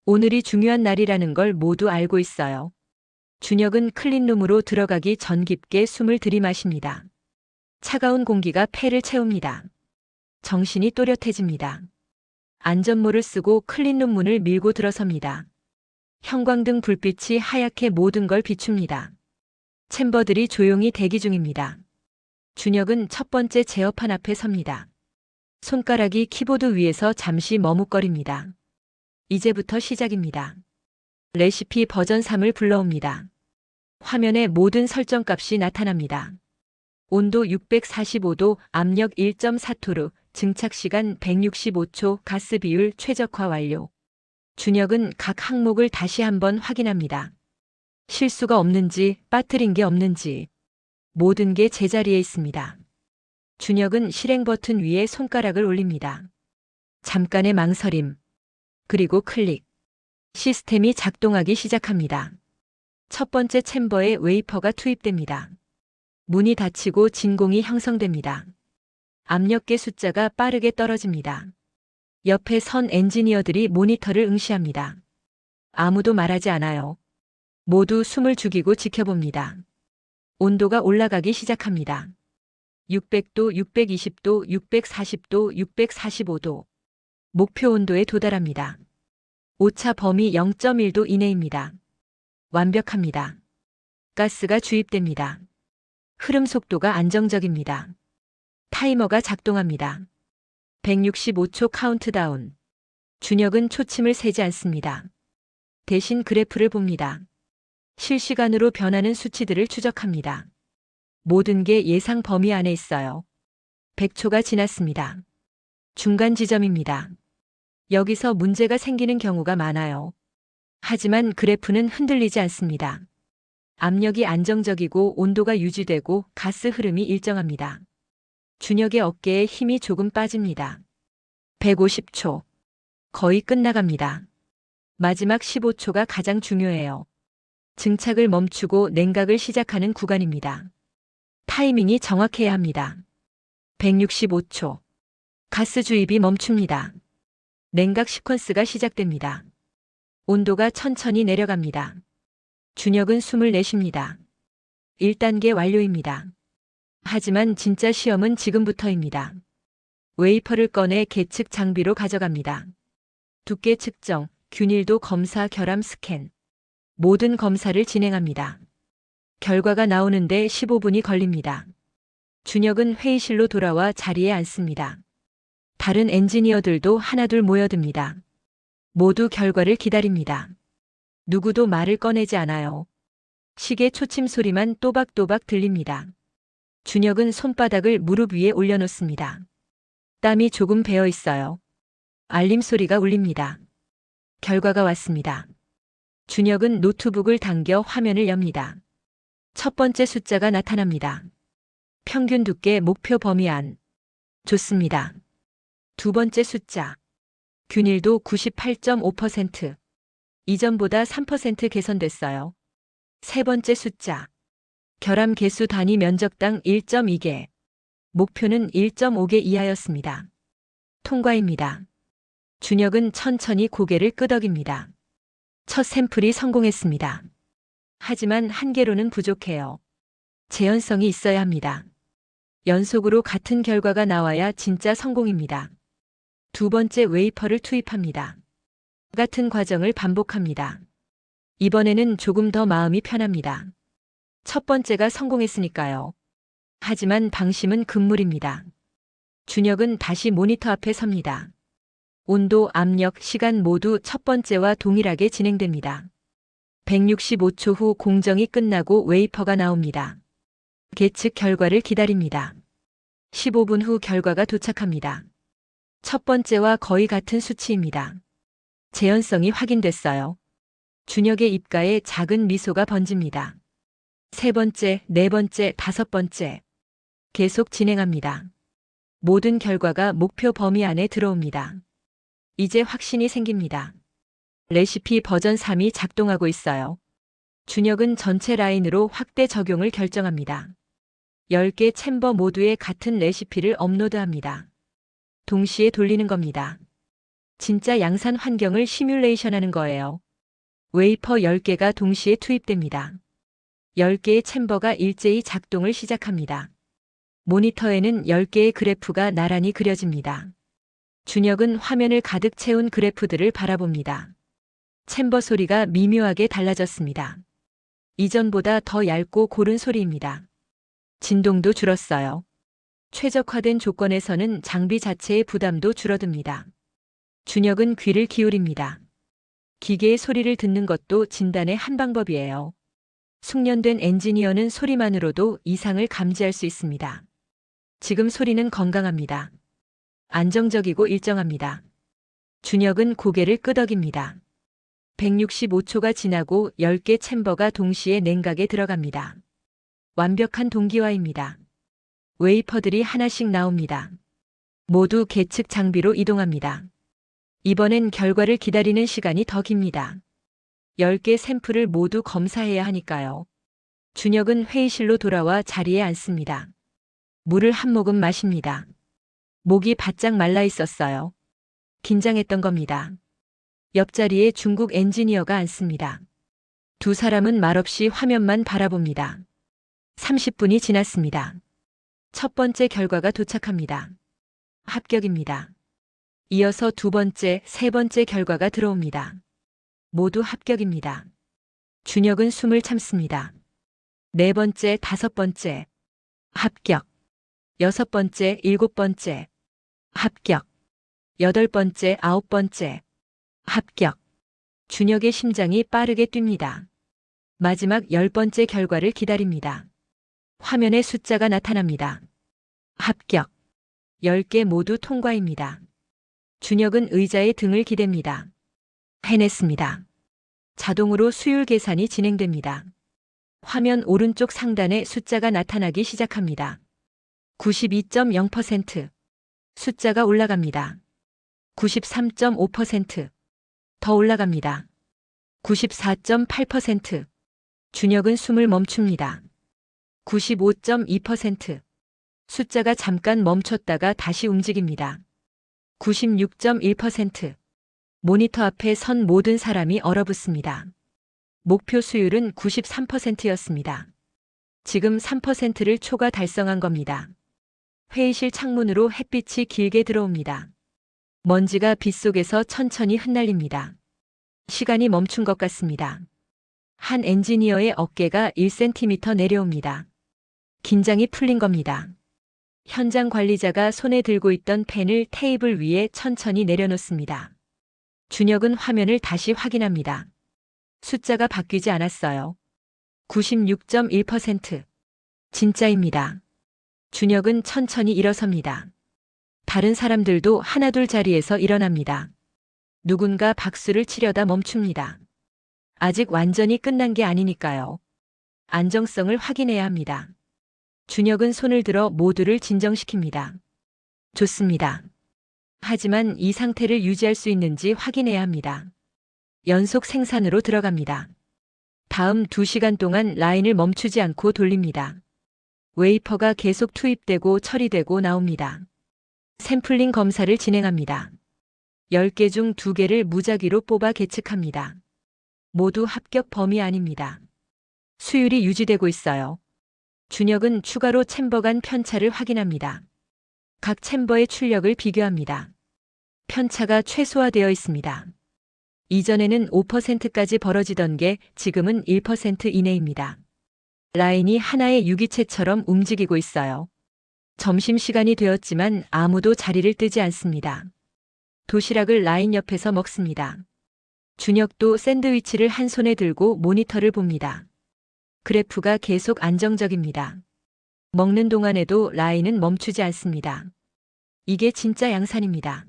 오늘이 중요한 날이라는 걸 모두 알고 있어요. 준혁은 클린룸으로 들어가기 전 깊게 숨을 들이마십니다. 차가운 공기가 폐를 채웁니다. 정신이 또렷해집니다. 안전모를 쓰고 클린룸 문을 밀고 들어섭니다. 형광등 불빛이 하얗게 모든 걸 비춥니다. 챔버들이 조용히 대기 중입니다. 준혁은 첫 번째 제어판 앞에 섭니다. 손가락이 키보드 위에서 잠시 머뭇거립니다. 이제부터 시작입니다. 레시피 버전 3을 불러옵니다. 화면에 모든 설정값이 나타납니다. 온도 645도, 압력 1.4토르, 증착시간 165초, 가스 비율 최적화 완료. 준혁은 각 항목을 다시 한번 확인합니다. 실수가 없는지, 빠뜨린 게 없는지. 모든 게 제자리에 있습니다. 준혁은 실행 버튼 위에 손가락을 올립니다. 잠깐의 망설임. 그리고 클릭. 시스템이 작동하기 시작합니다. 첫 번째 챔버에 웨이퍼가 투입됩니다. 문이 닫히고 진공이 형성됩니다. 압력계 숫자가 빠르게 떨어집니다. 옆에 선 엔지니어들이 모니터를 응시합니다. 아무도 말하지 않아요. 모두 숨을 죽이고 지켜봅니다. 온도가 올라가기 시작합니다. 600도, 620도, 640도, 645도. 목표 온도에 도달합니다. 오차 범위 0.1도 이내입니다. 완벽합니다. 가스가 주입됩니다. 흐름 속도가 안정적입니다. 타이머가 작동합니다. 165초 카운트다운. 준혁은 초침을 세지 않습니다. 대신 그래프를 봅니다. 실시간으로 변하는 수치들을 추적합니다. 모든 게 예상 범위 안에 있어요. 100초가 지났습니다. 중간 지점입니다. 여기서 문제가 생기는 경우가 많아요. 하지만 그래프는 흔들리지 않습니다. 압력이 안정적이고 온도가 유지되고 가스 흐름이 일정합니다. 준혁의 어깨에 힘이 조금 빠집니다. 150초. 거의 끝나갑니다. 마지막 15초가 가장 중요해요. 증착을 멈추고 냉각을 시작하는 구간입니다. 타이밍이 정확해야 합니다. 165초. 가스 주입이 멈춥니다. 냉각 시퀀스가 시작됩니다. 온도가 천천히 내려갑니다. 준혁은 숨을 내쉽니다. 1단계 완료입니다. 하지만 진짜 시험은 지금부터입니다. 웨이퍼를 꺼내 계측 장비로 가져갑니다. 두께 측정, 균일도 검사, 결함 스캔. 모든 검사를 진행합니다. 결과가 나오는데 15분이 걸립니다. 준혁은 회의실로 돌아와 자리에 앉습니다. 다른 엔지니어들도 하나둘 모여듭니다. 모두 결과를 기다립니다. 누구도 말을 꺼내지 않아요. 시계 초침 소리만 또박또박 들립니다. 준혁은 손바닥을 무릎 위에 올려놓습니다. 땀이 조금 배어 있어요. 알림 소리가 울립니다. 결과가 왔습니다. 준혁은 노트북을 당겨 화면을 엽니다. 첫 번째 숫자가 나타납니다. 평균 두께 목표 범위 안. 좋습니다. 두 번째 숫자. 균일도 98.5%. 이전보다 3% 개선됐어요. 세 번째 숫자. 결함 개수 단위 면적당 1.2개. 목표는 1.5개 이하였습니다. 통과입니다. 준혁은 천천히 고개를 끄덕입니다. 첫 샘플이 성공했습니다. 하지만 한 개로는 부족해요. 재현성이 있어야 합니다. 연속으로 같은 결과가 나와야 진짜 성공입니다. 두 번째 웨이퍼를 투입합니다. 같은 과정을 반복합니다. 이번에는 조금 더 마음이 편합니다. 첫 번째가 성공했으니까요. 하지만 방심은 금물입니다. 준혁은 다시 모니터 앞에 섭니다. 온도, 압력, 시간 모두 첫 번째와 동일하게 진행됩니다. 165초 후 공정이 끝나고 웨이퍼가 나옵니다. 계측 결과를 기다립니다. 15분 후 결과가 도착합니다. 첫 번째와 거의 같은 수치입니다. 재현성이 확인됐어요. 준혁의 입가에 작은 미소가 번집니다. 세 번째, 네 번째, 다섯 번째. 계속 진행합니다. 모든 결과가 목표 범위 안에 들어옵니다. 이제 확신이 생깁니다. 레시피 버전 3이 작동하고 있어요. 준혁은 전체 라인으로 확대 적용을 결정합니다. 10개 챔버 모두에 같은 레시피를 업로드합니다. 동시에 돌리는 겁니다. 진짜 양산 환경을 시뮬레이션하는 거예요. 웨이퍼 10개가 동시에 투입됩니다. 10개의 챔버가 일제히 작동을 시작합니다. 모니터에는 10개의 그래프가 나란히 그려집니다. 준혁은 화면을 가득 채운 그래프들을 바라봅니다. 챔버 소리가 미묘하게 달라졌습니다. 이전보다 더 얇고 고른 소리입니다. 진동도 줄었어요. 최적화된 조건에서는 장비 자체의 부담도 줄어듭니다. 준혁은 귀를 기울입니다. 기계의 소리를 듣는 것도 진단의 한 방법이에요. 숙련된 엔지니어는 소리만으로도 이상을 감지할 수 있습니다. 지금 소리는 건강합니다. 안정적이고 일정합니다. 준혁은 고개를 끄덕입니다. 165초가 지나고 10개 챔버가 동시에 냉각에 들어갑니다. 완벽한 동기화입니다. 웨이퍼들이 하나씩 나옵니다. 모두 계측 장비로 이동합니다. 이번엔 결과를 기다리는 시간이 더 깁니다. 10개 샘플을 모두 검사해야 하니까요. 준혁은 회의실로 돌아와 자리에 앉습니다. 물을 한 모금 마십니다. 목이 바짝 말라 있었어요. 긴장했던 겁니다. 옆자리에 중국 엔지니어가 앉습니다. 두 사람은 말없이 화면만 바라봅니다. 30분이 지났습니다. 첫 번째 결과가 도착합니다. 합격입니다. 이어서 두 번째, 세 번째 결과가 들어옵니다. 모두 합격입니다. 준혁은 숨을 참습니다. 네 번째, 다섯 번째. 합격. 여섯 번째, 일곱 번째. 합격. 여덟 번째, 아홉 번째. 합격. 준혁의 심장이 빠르게 뜁니다. 마지막 10번째 결과를 기다립니다. 화면에 숫자가 나타납니다. 합격. 10개 모두 통과입니다. 준혁은 의자에 등을 기댑니다. 해냈습니다. 자동으로 수율 계산이 진행됩니다. 화면 오른쪽 상단에 숫자가 나타나기 시작합니다. 92.0%. 숫자가 올라갑니다. 93.5%. 더 올라갑니다. 94.8%. 준혁은 숨을 멈춥니다. 95.2%. 숫자가 잠깐 멈췄다가 다시 움직입니다. 96.1%. 모니터 앞에 선 모든 사람이 얼어붙습니다. 목표 수율은 93%였습니다. 지금 3%를 초과 달성한 겁니다. 회의실 창문으로 햇빛이 길게 들어옵니다. 먼지가 빗속에서 천천히 흩날립니다. 시간이 멈춘 것 같습니다. 한 엔지니어의 어깨가 1cm 내려옵니다. 긴장이 풀린 겁니다. 현장 관리자가 손에 들고 있던 펜을 테이블 위에 천천히 내려놓습니다. 준혁은 화면을 다시 확인합니다. 숫자가 바뀌지 않았어요. 96.1%. 진짜입니다. 준혁은 천천히 일어섭니다. 다른 사람들도 하나둘 자리에서 일어납니다. 누군가 박수를 치려다 멈춥니다. 아직 완전히 끝난 게 아니니까요. 안정성을 확인해야 합니다. 준혁은 손을 들어 모두를 진정시킵니다. 좋습니다. 하지만 이 상태를 유지할 수 있는지 확인해야 합니다. 연속 생산으로 들어갑니다. 다음 2시간 동안 라인을 멈추지 않고 돌립니다. 웨이퍼가 계속 투입되고 처리되고 나옵니다. 샘플링 검사를 진행합니다. 10개 중 2개를 무작위로 뽑아 계측합니다. 모두 합격 범위 안입니다. 수율이 유지되고 있어요. 준혁은 추가로 챔버 간 편차를 확인합니다. 각 챔버의 출력을 비교합니다. 편차가 최소화되어 있습니다. 이전에는 5%까지 벌어지던 게 지금은 1% 이내입니다. 라인이 하나의 유기체처럼 움직이고 있어요. 점심시간이 되었지만 아무도 자리를 뜨지 않습니다. 도시락을 라인 옆에서 먹습니다. 준혁도 샌드위치를 한 손에 들고 모니터를 봅니다. 그래프가 계속 안정적입니다. 먹는 동안에도 라인은 멈추지 않습니다. 이게 진짜 양산입니다.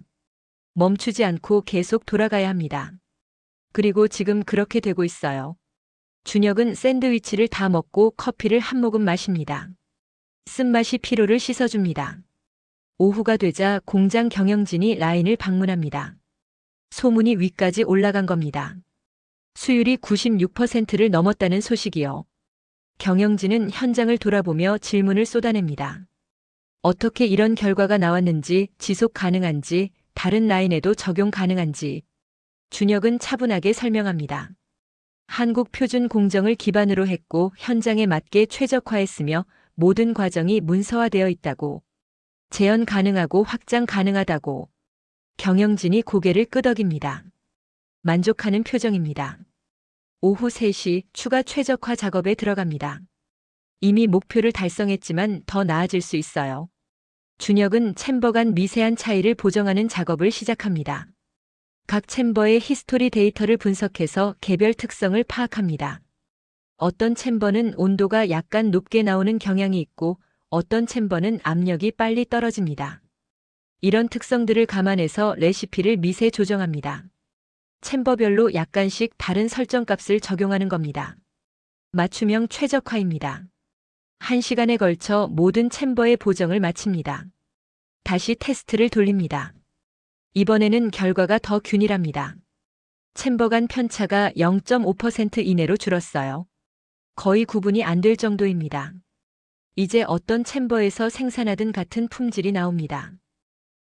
멈추지 않고 계속 돌아가야 합니다. 그리고 지금 그렇게 되고 있어요. 준혁은 샌드위치를 다 먹고 커피를 한 모금 마십니다. 쓴맛이 피로를 씻어줍니다. 오후가 되자 공장 경영진이 라인을 방문합니다. 소문이 위까지 올라간 겁니다. 수율이 96%를 넘었다는 소식이요. 경영진은 현장을 돌아보며 질문을 쏟아냅니다. 어떻게 이런 결과가 나왔는지, 지속 가능한지, 다른 라인에도 적용 가능한지. 준혁은 차분하게 설명합니다. 한국 표준 공정을 기반으로 했고 현장에 맞게 최적화했으며 모든 과정이 문서화되어 있다고. 재현 가능하고 확장 가능하다고. 경영진이 고개를 끄덕입니다. 만족하는 표정입니다. 오후 3시 추가 최적화 작업에 들어갑니다. 이미 목표를 달성했지만 더 나아질 수 있어요. 준혁은 챔버 간 미세한 차이를 보정하는 작업을 시작합니다. 각 챔버의 히스토리 데이터를 분석해서 개별 특성을 파악합니다. 어떤 챔버는 온도가 약간 높게 나오는 경향이 있고 어떤 챔버는 압력이 빨리 떨어집니다. 이런 특성들을 감안해서 레시피를 미세 조정합니다. 챔버별로 약간씩 다른 설정값을 적용하는 겁니다. 맞춤형 최적화입니다. 1시간에 걸쳐 모든 챔버의 보정을 마칩니다. 다시 테스트를 돌립니다. 이번에는 결과가 더 균일합니다. 챔버 간 편차가 0.5% 이내로 줄었어요. 거의 구분이 안 될 정도입니다. 이제 어떤 챔버에서 생산하든 같은 품질이 나옵니다.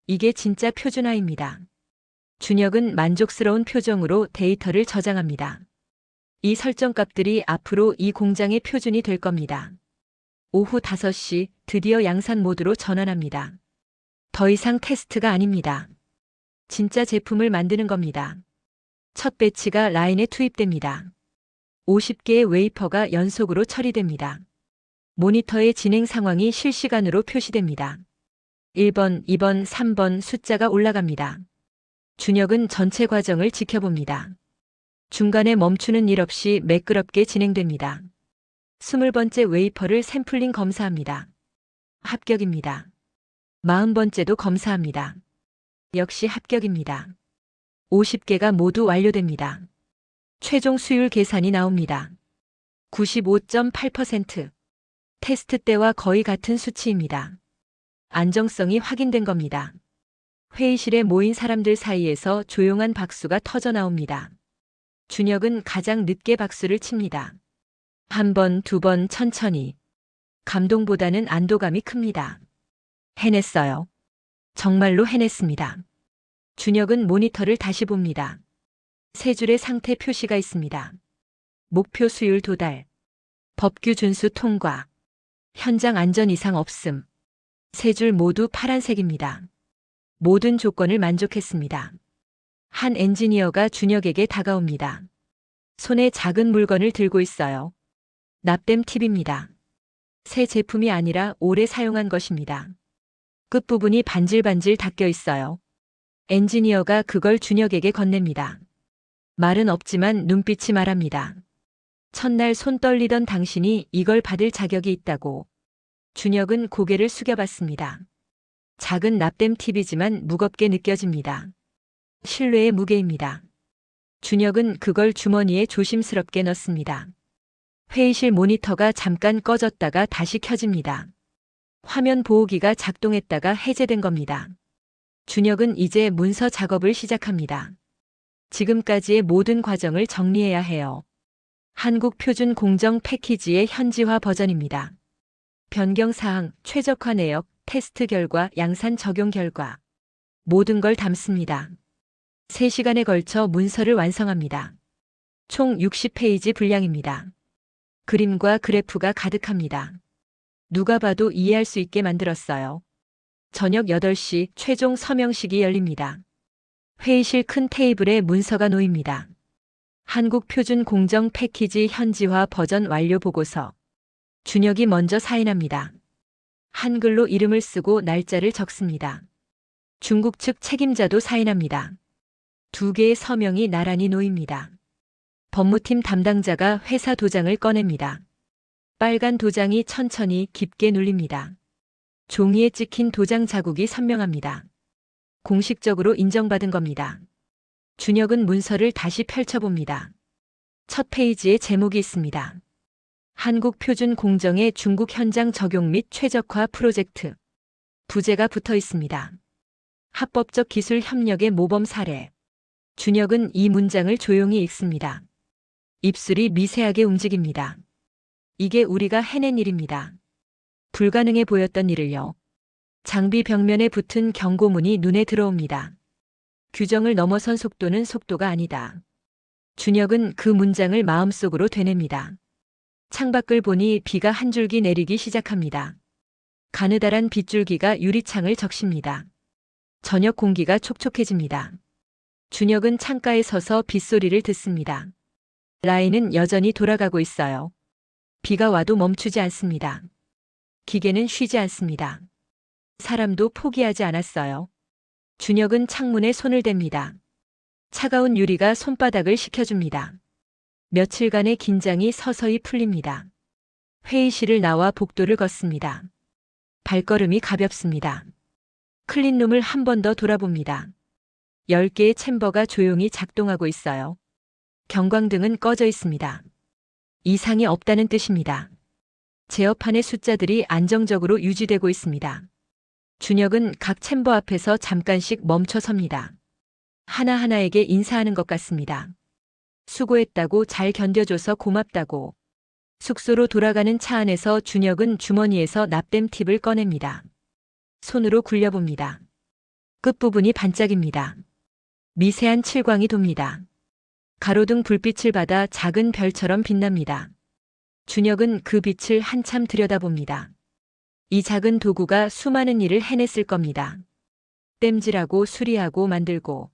이게 진짜 표준화입니다. 준혁은 만족스러운 표정으로 데이터를 저장합니다. 이 설정값들이 앞으로 이 공장의 표준이 될 겁니다. 오후 5시 드디어 양산 모드로 전환합니다. 더 이상 테스트가 아닙니다. 진짜 제품을 만드는 겁니다. 첫 배치가 라인에 투입됩니다. 50개의 웨이퍼가 연속으로 처리됩니다. 모니터의 진행 상황이 실시간으로 표시됩니다. 1번, 2번, 3번 숫자가 올라갑니다. 준혁은 전체 과정을 지켜봅니다. 중간에 멈추는 일 없이 매끄럽게 진행됩니다. 20번째 웨이퍼를 샘플링 검사합니다. 합격입니다. 40번째도 검사합니다. 역시 합격입니다. 50개가 모두 완료됩니다. 최종 수율 계산이 나옵니다. 95.8%. 테스트 때와 거의 같은 수치입니다. 안정성이 확인된 겁니다. 회의실에 모인 사람들 사이에서 조용한 박수가 터져 나옵니다. 준혁은 가장 늦게 박수를 칩니다. 한 번, 두 번 천천히. 감동보다는 안도감이 큽니다. 해냈어요. 정말로 해냈습니다. 준혁은 모니터를 다시 봅니다. 세 줄의 상태 표시가 있습니다. 목표 수율 도달. 법규 준수 통과. 현장 안전 이상 없음. 세 줄 모두 파란색입니다. 모든 조건을 만족했습니다. 한 엔지니어가 준혁에게 다가옵니다. 손에 작은 물건을 들고 있어요. 납땜 팁입니다. 새 제품이 아니라 오래 사용한 것입니다. 끝부분이 반질반질 닦여 있어요. 엔지니어가 그걸 준혁에게 건넵니다. 말은 없지만 눈빛이 말합니다. 첫날 손 떨리던 당신이 이걸 받을 자격이 있다고. 준혁은 고개를 숙여봤습니다. 작은 납땜 팁이지만 무겁게 느껴집니다. 신뢰의 무게입니다. 준혁은 그걸 주머니에 조심스럽게 넣습니다. 회의실 모니터가 잠깐 꺼졌다가 다시 켜집니다. 화면 보호기가 작동했다가 해제된 겁니다. 준혁은 이제 문서 작업을 시작합니다. 지금까지의 모든 과정을 정리해야 해요. 한국 표준 공정 패키지의 현지화 버전입니다. 변경사항, 최적화 내역, 테스트 결과, 양산 적용 결과. 모든 걸 담습니다. 3시간에 걸쳐 문서를 완성합니다. 총 60페이지 분량입니다. 그림과 그래프가 가득합니다. 누가 봐도 이해할 수 있게 만들었어요. 저녁 8시 최종 서명식이 열립니다. 회의실 큰 테이블에 문서가 놓입니다. 한국 표준 공정 패키지 현지화 버전 완료 보고서. 준혁이 먼저 사인합니다. 한글로 이름을 쓰고 날짜를 적습니다. 중국 측 책임자도 사인합니다. 두 개의 서명이 나란히 놓입니다. 법무팀 담당자가 회사 도장을 꺼냅니다. 빨간 도장이 천천히 깊게 눌립니다. 종이에 찍힌 도장 자국이 선명합니다. 공식적으로 인정받은 겁니다. 준혁은 문서를 다시 펼쳐봅니다. 첫 페이지에 제목이 있습니다. 한국 표준 공정의 중국 현장 적용 및 최적화 프로젝트. 부제가 붙어 있습니다. 합법적 기술 협력의 모범 사례. 준혁은 이 문장을 조용히 읽습니다. 입술이 미세하게 움직입니다. 이게 우리가 해낸 일입니다. 불가능해 보였던 일을요. 장비 벽면에 붙은 경고문이 눈에 들어옵니다. 규정을 넘어선 속도는 속도가 아니다. 준혁은 그 문장을 마음속으로 되냅니다. 창밖을 보니 비가 한 줄기 내리기 시작합니다. 가느다란 빗줄기가 유리창을 적십니다. 저녁 공기가 촉촉해집니다. 준혁은 창가에 서서 빗소리를 듣습니다. 라인은 여전히 돌아가고 있어요. 비가 와도 멈추지 않습니다. 기계는 쉬지 않습니다. 사람도 포기하지 않았어요. 준혁은 창문에 손을 댑니다. 차가운 유리가 손바닥을 식혀줍니다. 며칠간의 긴장이 서서히 풀립니다. 회의실을 나와 복도를 걷습니다. 발걸음이 가볍습니다. 클린룸을 한 번 더 돌아봅니다. 10개의 챔버가 조용히 작동하고 있어요. 경광등은 꺼져 있습니다. 이상이 없다는 뜻입니다. 제어판의 숫자들이 안정적으로 유지되고 있습니다. 준혁은 각 챔버 앞에서 잠깐씩 멈춰 섭니다. 하나하나에게 인사하는 것 같습니다. 수고했다고, 잘 견뎌줘서 고맙다고. 숙소로 돌아가는 차 안에서 준혁은 주머니에서 납땜 팁을 꺼냅니다. 손으로 굴려봅니다. 끝부분이 반짝입니다. 미세한 칠광이 돕니다. 가로등 불빛을 받아 작은 별처럼 빛납니다. 준혁은 그 빛을 한참 들여다봅니다. 이 작은 도구가 수많은 일을 해냈을 겁니다. 땜질하고 수리하고 만들고.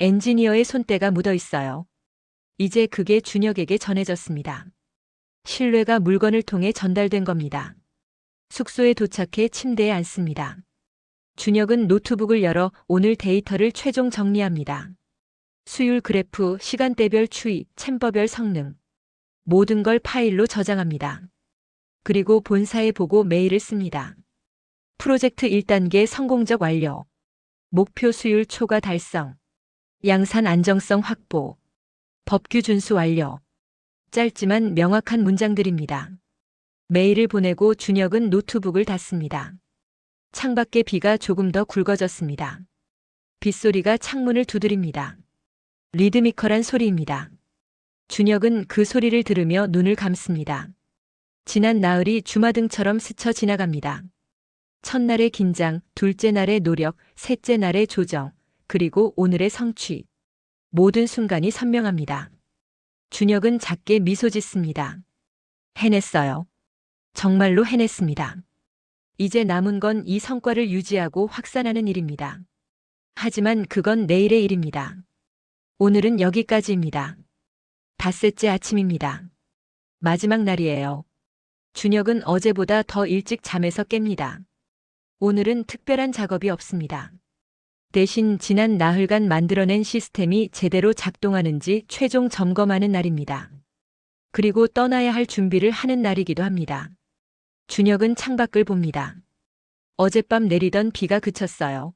엔지니어의 손때가 묻어 있어요. 이제 그게 준혁에게 전해졌습니다. 신뢰가 물건을 통해 전달된 겁니다. 숙소에 도착해 침대에 앉습니다. 준혁은 노트북을 열어 오늘 데이터를 최종 정리합니다. 수율 그래프, 시간대별 추이, 챔버별 성능. 모든 걸 파일로 저장합니다. 그리고 본사에 보고 메일을 씁니다. 프로젝트 1단계 성공적 완료. 목표 수율 초과 달성. 양산 안정성 확보. 법규 준수 완료. 짧지만 명확한 문장들입니다. 메일을 보내고 준혁은 노트북을 닫습니다. 창밖에 비가 조금 더 굵어졌습니다. 빗소리가 창문을 두드립니다. 리드미컬한 소리입니다. 준혁은 그 소리를 들으며 눈을 감습니다. 지난 나흘이 주마등처럼 스쳐 지나갑니다. 첫날의 긴장, 둘째 날의 노력, 셋째 날의 조정, 그리고 오늘의 성취. 모든 순간이 선명합니다. 준혁은 작게 미소 짓습니다. 해냈어요. 정말로 해냈습니다. 이제 남은 건 이 성과를 유지하고 확산하는 일입니다. 하지만 그건 내일의 일입니다. 오늘은 여기까지입니다. 닷새째 아침입니다. 마지막 날이에요. 준혁은 어제보다 더 일찍 잠에서 깹니다. 오늘은 특별한 작업이 없습니다. 대신 지난 나흘간 만들어낸 시스템이 제대로 작동하는지 최종 점검하는 날입니다. 그리고 떠나야 할 준비를 하는 날이기도 합니다. 준혁은 창밖을 봅니다. 어젯밤 내리던 비가 그쳤어요.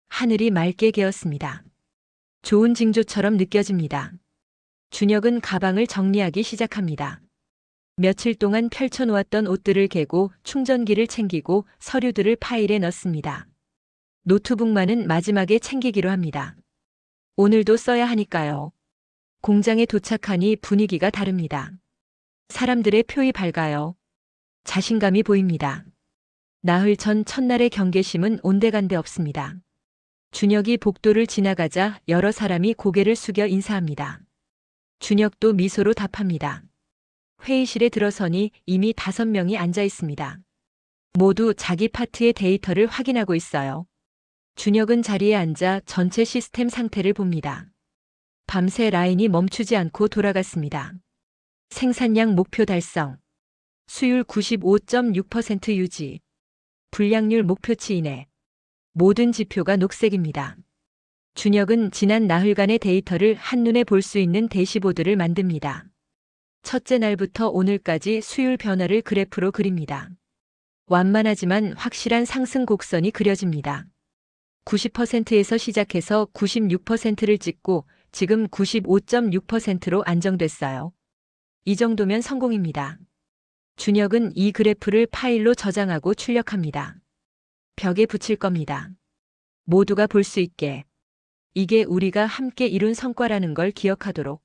하늘이 맑게 개었습니다. 좋은 징조처럼 느껴집니다. 준혁은 가방을 정리하기 시작합니다. 며칠 동안 펼쳐놓았던 옷들을 개고 충전기를 챙기고 서류들을 파일에 넣습니다. 노트북만은 마지막에 챙기기로 합니다. 오늘도 써야 하니까요. 공장에 도착하니 분위기가 다릅니다. 사람들의 표이 밝아요. 자신감이 보입니다. 나흘 전 첫날의 경계심은 온데간데 없습니다. 준혁이 복도를 지나가자 여러 사람이 고개를 숙여 인사합니다. 준혁도 미소로 답합니다. 회의실에 들어서니 이미 5명이 앉아 있습니다. 모두 자기 파트의 데이터를 확인하고 있어요. 준혁은 자리에 앉아 전체 시스템 상태를 봅니다. 밤새 라인이 멈추지 않고 돌아갔습니다. 생산량 목표 달성. 수율 95.6% 유지. 불량률 목표치 이내. 모든 지표가 녹색입니다. 준혁은 지난 나흘간의 데이터를 한눈에 볼 수 있는 대시보드를 만듭니다. 첫째 날부터 오늘까지 수율 변화를 그래프로 그립니다. 완만하지만 확실한 상승 곡선이 그려집니다. 90%에서 시작해서 96%를 찍고 지금 95.6%로 안정됐어요. 이 정도면 성공입니다. 준혁은 이 그래프를 파일로 저장하고 출력합니다. 벽에 붙일 겁니다. 모두가 볼 수 있게. 이게 우리가 함께 이룬 성과라는 걸 기억하도록.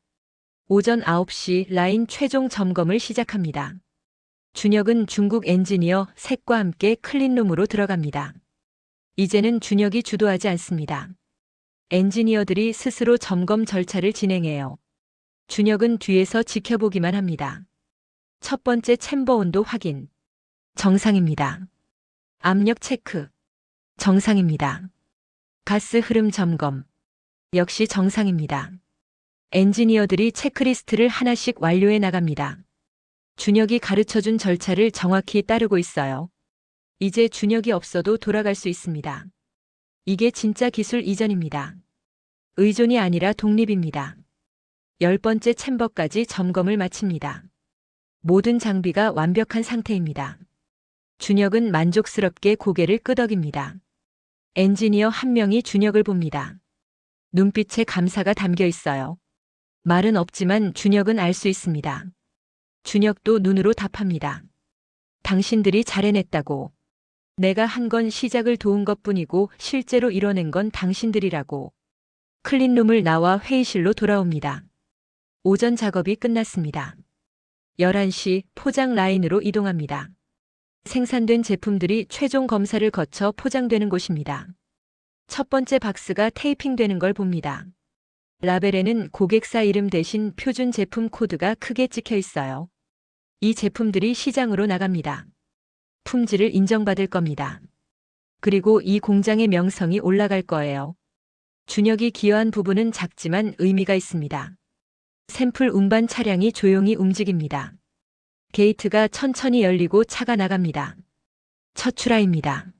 오전 9시 라인 최종 점검을 시작합니다. 준혁은 중국 엔지니어 셋과 함께 클린룸으로 들어갑니다. 이제는 준혁이 주도하지 않습니다. 엔지니어들이 스스로 점검 절차를 진행해요. 준혁은 뒤에서 지켜보기만 합니다. 첫 번째 챔버 온도 확인. 정상입니다. 압력 체크. 정상입니다. 가스 흐름 점검. 역시 정상입니다. 엔지니어들이 체크리스트를 하나씩 완료해 나갑니다. 준혁이 가르쳐준 절차를 정확히 따르고 있어요. 이제 준혁이 없어도 돌아갈 수 있습니다. 이게 진짜 기술 이전입니다. 의존이 아니라 독립입니다. 10번째 챔버까지 점검을 마칩니다. 모든 장비가 완벽한 상태입니다. 준혁은 만족스럽게 고개를 끄덕입니다. 엔지니어 한 명이 준혁을 봅니다. 눈빛에 감사가 담겨 있어요. 말은 없지만 준혁은 알 수 있습니다. 준혁도 눈으로 답합니다. 당신들이 잘 해냈다고. 내가 한 건 시작을 도운 것뿐이고 실제로 이뤄낸 건 당신들이라고. 클린룸을 나와 회의실로 돌아옵니다. 오전 작업이 끝났습니다. 11시 포장 라인으로 이동합니다. 생산된 제품들이 최종 검사를 거쳐 포장되는 곳입니다. 첫 번째 박스가 테이핑되는 걸 봅니다. 라벨에는 고객사 이름 대신 표준 제품 코드가 크게 찍혀 있어요. 이 제품들이 시장으로 나갑니다. 품질을 인정받을 겁니다. 그리고 이 공장의 명성이 올라갈 거예요. 준혁이 기여한 부분은 작지만 의미가 있습니다. 샘플 운반 차량이 조용히 움직입니다. 게이트가 천천히 열리고 차가 나갑니다. 첫 출하입니다.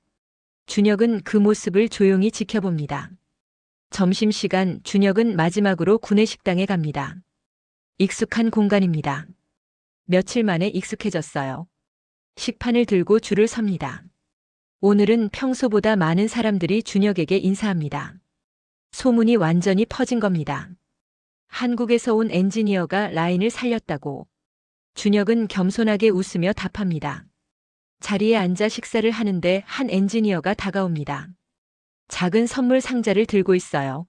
준혁은 그 모습을 조용히 지켜봅니다. 점심시간 준혁은 마지막으로 구내식당에 갑니다. 익숙한 공간입니다. 며칠 만에 익숙해졌어요. 식판을 들고 줄을 섭니다. 오늘은 평소보다 많은 사람들이 준혁에게 인사합니다. 소문이 완전히 퍼진 겁니다. 한국에서 온 엔지니어가 라인을 살렸다고. 준혁은 겸손하게 웃으며 답합니다. 자리에 앉아 식사를 하는데 한 엔지니어가 다가옵니다. 작은 선물 상자를 들고 있어요.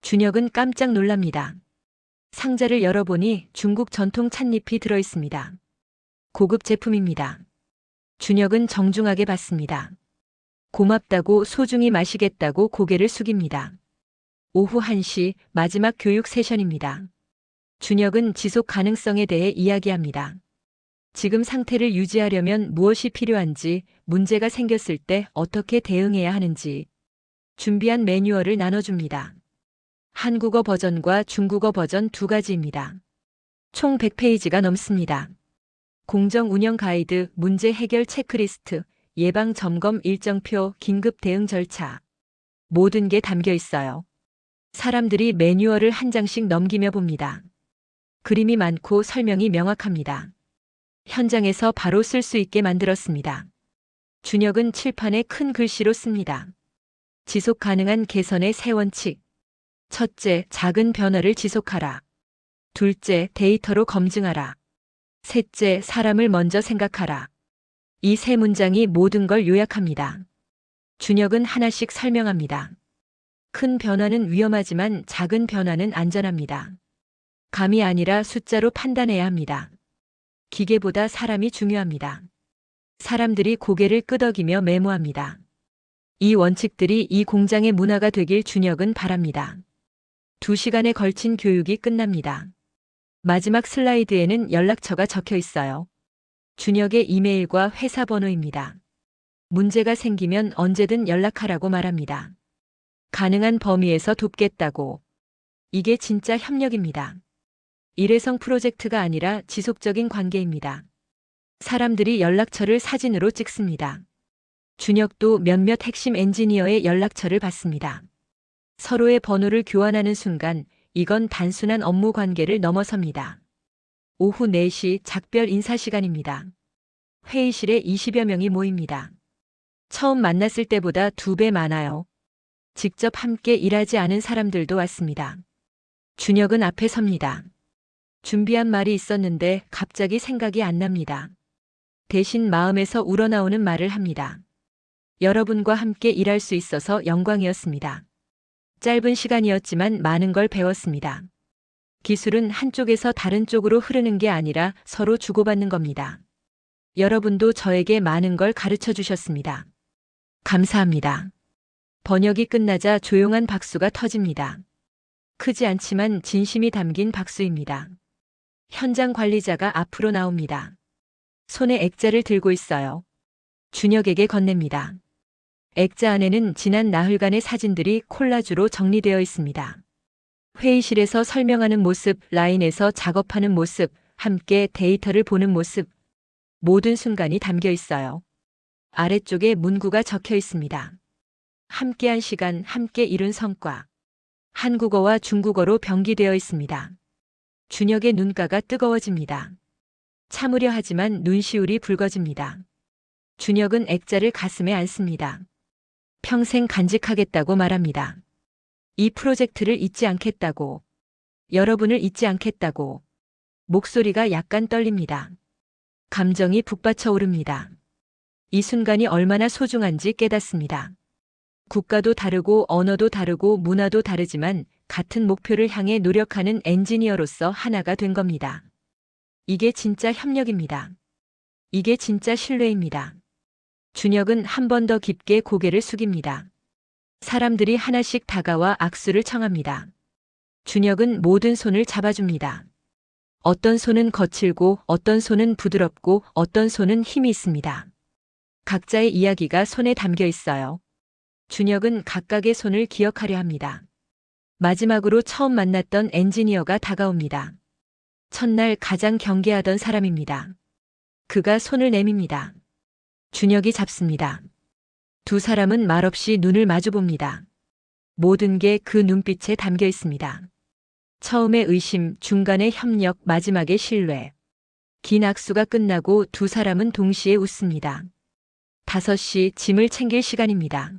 준혁은 깜짝 놀랍니다. 상자를 열어보니 중국 전통 찻잎이 들어있습니다. 고급 제품입니다. 준혁은 정중하게 받습니다. 고맙다고 소중히 마시겠다고 고개를 숙입니다. 오후 1시 마지막 교육 세션입니다. 준혁은 지속 가능성에 대해 이야기합니다. 지금 상태를 유지하려면 무엇이 필요한지, 문제가 생겼을 때 어떻게 대응해야 하는지 준비한 매뉴얼을 나눠줍니다. 한국어 버전과 중국어 버전 두 가지입니다. 총 100페이지가 넘습니다. 공정 운영 가이드, 문제 해결 체크리스트, 예방 점검 일정표, 긴급 대응 절차. 모든 게 담겨 있어요. 사람들이 매뉴얼을 한 장씩 넘기며 봅니다. 그림이 많고 설명이 명확합니다. 현장에서 바로 쓸 수 있게 만들었습니다. 준혁은 칠판에 큰 글씨로 씁니다. 지속 가능한 개선의 세 원칙. 첫째, 작은 변화를 지속하라. 둘째, 데이터로 검증하라. 셋째, 사람을 먼저 생각하라. 이 세 문장이 모든 걸 요약합니다. 준혁은 하나씩 설명합니다. 큰 변화는 위험하지만 작은 변화는 안전합니다. 감이 아니라 숫자로 판단해야 합니다. 기계보다 사람이 중요합니다. 사람들이 고개를 끄덕이며 메모합니다. 이 원칙들이 이 공장의 문화가 되길 준혁은 바랍니다. 2시간에 걸친 교육이 끝납니다. 마지막 슬라이드에는 연락처가 적혀 있어요. 준혁의 이메일과 회사 번호입니다. 문제가 생기면 언제든 연락하라고 말합니다. 가능한 범위에서 돕겠다고. 이게 진짜 협력입니다. 일회성 프로젝트가 아니라 지속적인 관계입니다. 사람들이 연락처를 사진으로 찍습니다. 준혁도 몇몇 핵심 엔지니어의 연락처를 받습니다. 서로의 번호를 교환하는 순간 이건 단순한 업무 관계를 넘어섭니다. 오후 4시 작별 인사 시간입니다. 회의실에 20여 명이 모입니다. 처음 만났을 때보다 2배 많아요. 직접 함께 일하지 않은 사람들도 왔습니다. 준혁은 앞에 섭니다. 준비한 말이 있었는데 갑자기 생각이 안 납니다. 대신 마음에서 우러나오는 말을 합니다. 여러분과 함께 일할 수 있어서 영광이었습니다. 짧은 시간이었지만 많은 걸 배웠습니다. 기술은 한쪽에서 다른 쪽으로 흐르는 게 아니라 서로 주고받는 겁니다. 여러분도 저에게 많은 걸 가르쳐 주셨습니다. 감사합니다. 번역이 끝나자 조용한 박수가 터집니다. 크지 않지만 진심이 담긴 박수입니다. 현장 관리자가 앞으로 나옵니다. 손에 액자를 들고 있어요. 준혁에게 건넵니다. 액자 안에는 지난 나흘간의 사진들이 콜라주로 정리되어 있습니다. 회의실에서 설명하는 모습, 라인에서 작업하는 모습, 함께 데이터를 보는 모습, 모든 순간이 담겨 있어요. 아래쪽에 문구가 적혀 있습니다. 함께한 시간, 함께 이룬 성과. 한국어와 중국어로 병기되어 있습니다. 준혁의 눈가가 뜨거워집니다. 참으려 하지만 눈시울이 붉어집니다. 준혁은 액자를 가슴에 안습니다. 평생 간직하겠다고 말합니다. 이 프로젝트를 잊지 않겠다고. 여러분을 잊지 않겠다고. 목소리가 약간 떨립니다. 감정이 북받쳐 오릅니다. 이 순간이 얼마나 소중한지 깨닫습니다. 국가도 다르고 언어도 다르고 문화도 다르지만 같은 목표를 향해 노력하는 엔지니어로서 하나가 된 겁니다. 이게 진짜 협력입니다. 이게 진짜 신뢰입니다. 준혁은 한 번 더 깊게 고개를 숙입니다. 사람들이 하나씩 다가와 악수를 청합니다. 준혁은 모든 손을 잡아줍니다. 어떤 손은 거칠고 어떤 손은 부드럽고 어떤 손은 힘이 있습니다. 각자의 이야기가 손에 담겨 있어요. 준혁은 각각의 손을 기억하려 합니다. 마지막으로 처음 만났던 엔지니어가 다가옵니다. 첫날 가장 경계하던 사람입니다. 그가 손을 내밉니다. 준혁이 잡습니다. 두 사람은 말없이 눈을 마주봅니다. 모든 게 그 눈빛에 담겨 있습니다. 처음에 의심, 중간에 협력, 마지막에 신뢰. 긴 악수가 끝나고 두 사람은 동시에 웃습니다. 5시 짐을 챙길 시간입니다.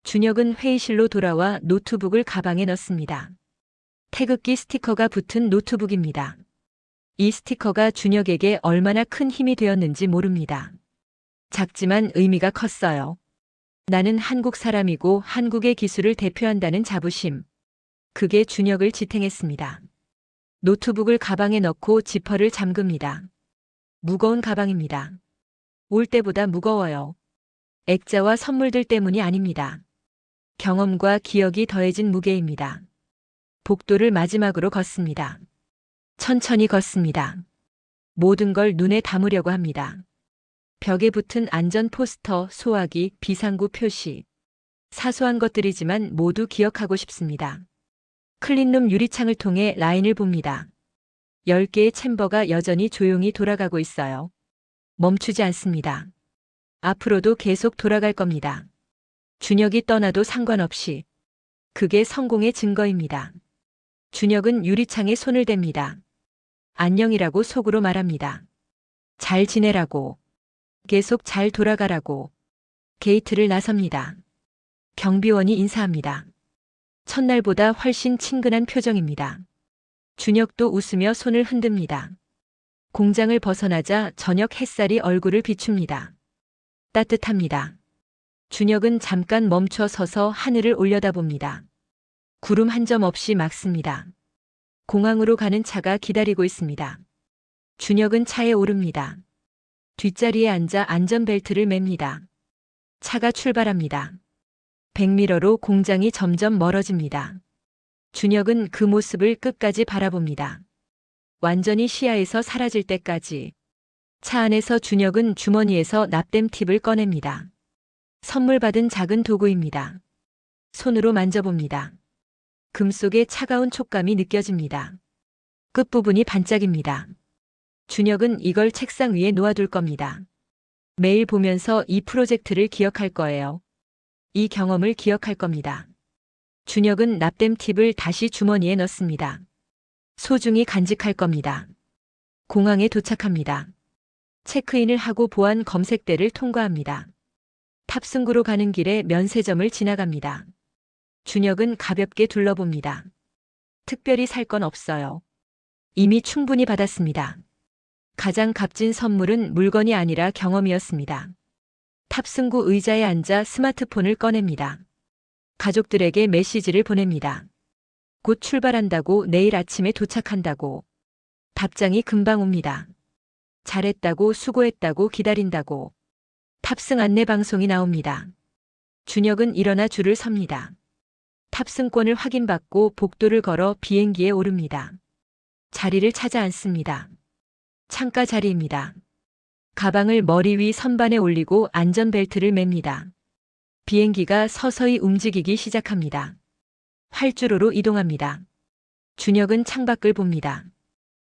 준혁은 회의실로 돌아와 노트북을 가방에 넣습니다. 태극기 스티커가 붙은 노트북입니다. 이 스티커가 준혁에게 얼마나 큰 힘이 되었는지 모릅니다. 작지만 의미가 컸어요. 나는 한국 사람이고 한국의 기술을 대표한다는 자부심. 그게 준혁을 지탱했습니다. 노트북을 가방에 넣고 지퍼를 잠급니다. 무거운 가방입니다. 올 때보다 무거워요. 액자와 선물들 때문이 아닙니다. 경험과 기억이 더해진 무게입니다. 복도를 마지막으로 걷습니다. 천천히 걷습니다. 모든 걸 눈에 담으려고 합니다. 벽에 붙은 안전 포스터, 소화기, 비상구 표시. 사소한 것들이지만 모두 기억하고 싶습니다. 클린룸 유리창을 통해 라인을 봅니다. 10개의 챔버가 여전히 조용히 돌아가고 있어요. 멈추지 않습니다. 앞으로도 계속 돌아갈 겁니다. 준혁이 떠나도 상관없이. 그게 성공의 증거입니다. 준혁은 유리창에 손을 댑니다. 안녕이라고 속으로 말합니다. 잘 지내라고. 계속 잘 돌아가라고. 게이트를 나섭니다. 경비원이 인사합니다. 첫날보다 훨씬 친근한 표정입니다. 준혁도 웃으며 손을 흔듭니다. 공장을 벗어나자 저녁 햇살이 얼굴을 비춥니다. 따뜻합니다. 준혁은 잠깐 멈춰 서서 하늘을 올려다봅니다. 구름 한 점 없이 맑습니다. 공항으로 가는 차가 기다리고 있습니다. 준혁은 차에 오릅니다. 뒷자리에 앉아 안전벨트를 맵니다. 차가 출발합니다. 백미러로 공장이 점점 멀어집니다. 준혁은 그 모습을 끝까지 바라봅니다. 완전히 시야에서 사라질 때까지. 차 안에서 준혁은 주머니에서 납땜 팁을 꺼냅니다. 선물 받은 작은 도구입니다. 손으로 만져봅니다. 금 속의 차가운 촉감이 느껴집니다. 끝부분이 반짝입니다. 준혁은 이걸 책상 위에 놓아둘 겁니다. 매일 보면서 이 프로젝트를 기억할 거예요. 이 경험을 기억할 겁니다. 준혁은 납땜 팁을 다시 주머니에 넣습니다. 소중히 간직할 겁니다. 공항에 도착합니다. 체크인을 하고 보안 검색대를 통과합니다. 탑승구로 가는 길에 면세점을 지나갑니다. 준혁은 가볍게 둘러봅니다. 특별히 살 건 없어요. 이미 충분히 받았습니다. 가장 값진 선물은 물건이 아니라 경험이었습니다. 탑승구 의자에 앉아 스마트폰을 꺼냅니다. 가족들에게 메시지를 보냅니다. 곧 출발한다고, 내일 아침에 도착한다고. 답장이 금방 옵니다. 잘했다고, 수고했다고, 기다린다고. 탑승 안내 방송이 나옵니다. 준혁은 일어나 줄을 섭니다. 탑승권을 확인받고 복도를 걸어 비행기에 오릅니다. 자리를 찾아 앉습니다. 창가 자리입니다. 가방을 머리 위 선반에 올리고 안전벨트를 맵니다. 비행기가 서서히 움직이기 시작합니다. 활주로로 이동합니다. 준혁은 창밖을 봅니다.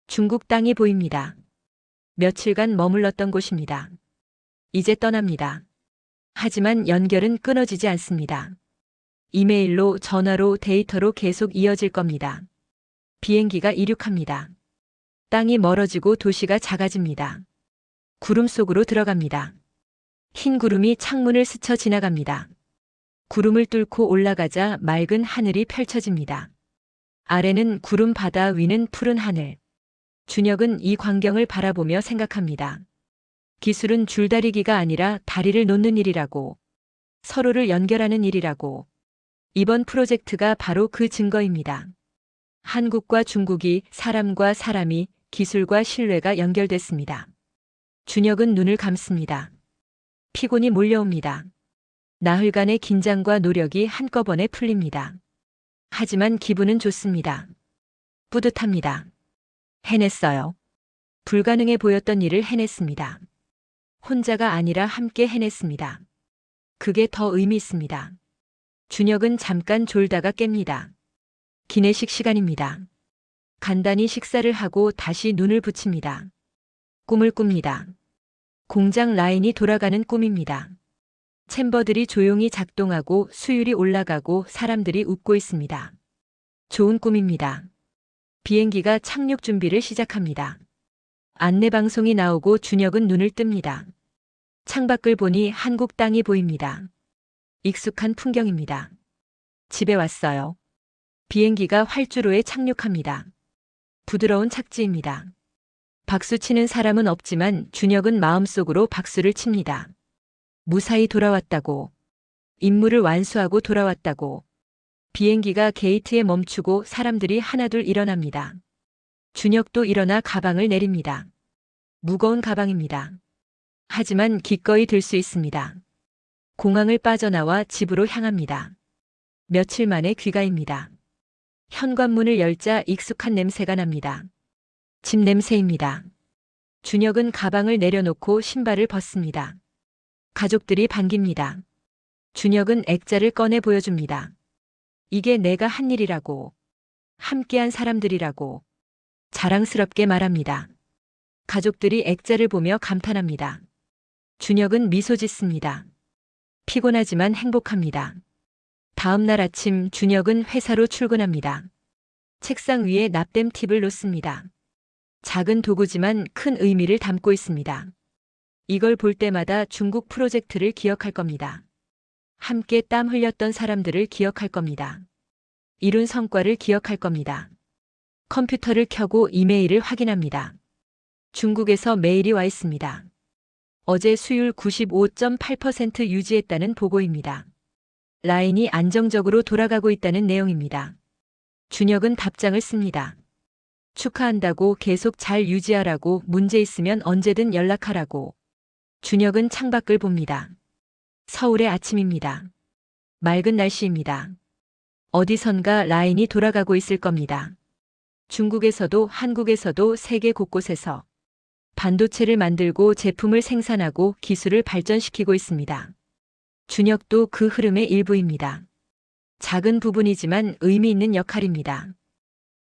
중국 땅이 보입니다. 며칠간 머물렀던 곳입니다. 이제 떠납니다. 하지만 연결은 끊어지지 않습니다. 이메일로, 전화로, 데이터로 계속 이어질 겁니다. 비행기가 이륙합니다. 땅이 멀어지고 도시가 작아집니다. 구름 속으로 들어갑니다. 흰 구름이 창문을 스쳐 지나갑니다. 구름을 뚫고 올라가자 맑은 하늘이 펼쳐집니다. 아래는 구름 바다, 위는 푸른 하늘. 준혁은 이 광경을 바라보며 생각합니다. 기술은 줄다리기가 아니라 다리를 놓는 일이라고. 서로를 연결하는 일이라고. 이번 프로젝트가 바로 그 증거입니다. 한국과 중국이, 사람과 사람이, 기술과 신뢰가 연결됐습니다. 준혁은 눈을 감습니다. 피곤이 몰려옵니다. 나흘간의 긴장과 노력이 한꺼번에 풀립니다. 하지만 기분은 좋습니다. 뿌듯합니다. 해냈어요. 불가능해 보였던 일을 해냈습니다. 혼자가 아니라 함께 해냈습니다. 그게 더 의미 있습니다. 준혁은 잠깐 졸다가 깹니다. 기내식 시간입니다. 간단히 식사를 하고 다시 눈을 붙입니다. 꿈을 꿉니다. 공장 라인이 돌아가는 꿈입니다. 챔버들이 조용히 작동하고 수율이 올라가고 사람들이 웃고 있습니다. 좋은 꿈입니다. 비행기가 착륙 준비를 시작합니다. 안내방송이 나오고 준혁은 눈을 뜹니다. 창밖을 보니 한국 땅이 보입니다. 익숙한 풍경입니다. 집에 왔어요. 비행기가 활주로에 착륙합니다. 부드러운 착지입니다. 박수치는 사람은 없지만 준혁은 마음속으로 박수를 칩니다. 무사히 돌아왔다고. 임무를 완수하고 돌아왔다고. 비행기가 게이트에 멈추고 사람들이 하나둘 일어납니다. 준혁도 일어나 가방을 내립니다. 무거운 가방입니다. 하지만 기꺼이 들 수 있습니다. 공항을 빠져나와 집으로 향합니다. 며칠 만에 귀가입니다. 현관문을 열자 익숙한 냄새가 납니다. 집 냄새입니다. 준혁은 가방을 내려놓고 신발을 벗습니다. 가족들이 반깁니다. 준혁은 액자를 꺼내 보여줍니다. 이게 내가 한 일이라고. 함께한 사람들이라고. 자랑스럽게 말합니다. 가족들이 액자를 보며 감탄합니다. 준혁은 미소 짓습니다. 피곤하지만 행복합니다. 다음 날 아침 준혁은 회사로 출근합니다. 책상 위에 납땜 팁을 놓습니다. 작은 도구지만 큰 의미를 담고 있습니다. 이걸 볼 때마다 중국 프로젝트를 기억할 겁니다. 함께 땀 흘렸던 사람들을 기억할 겁니다. 이룬 성과를 기억할 겁니다. 컴퓨터를 켜고 이메일을 확인합니다. 중국에서 메일이 와 있습니다. 어제 수율 95.8% 유지했다는 보고입니다. 라인이 안정적으로 돌아가고 있다는 내용입니다. 준혁은 답장을 씁니다. 축하한다고, 계속 잘 유지하라고, 문제 있으면 언제든 연락하라고. 준혁은 창밖을 봅니다. 서울의 아침입니다. 맑은 날씨입니다. 어디선가 라인이 돌아가고 있을 겁니다. 중국에서도 한국에서도 세계 곳곳에서 반도체를 만들고 제품을 생산하고 기술을 발전시키고 있습니다. 준혁도 그 흐름의 일부입니다. 작은 부분이지만 의미 있는 역할입니다.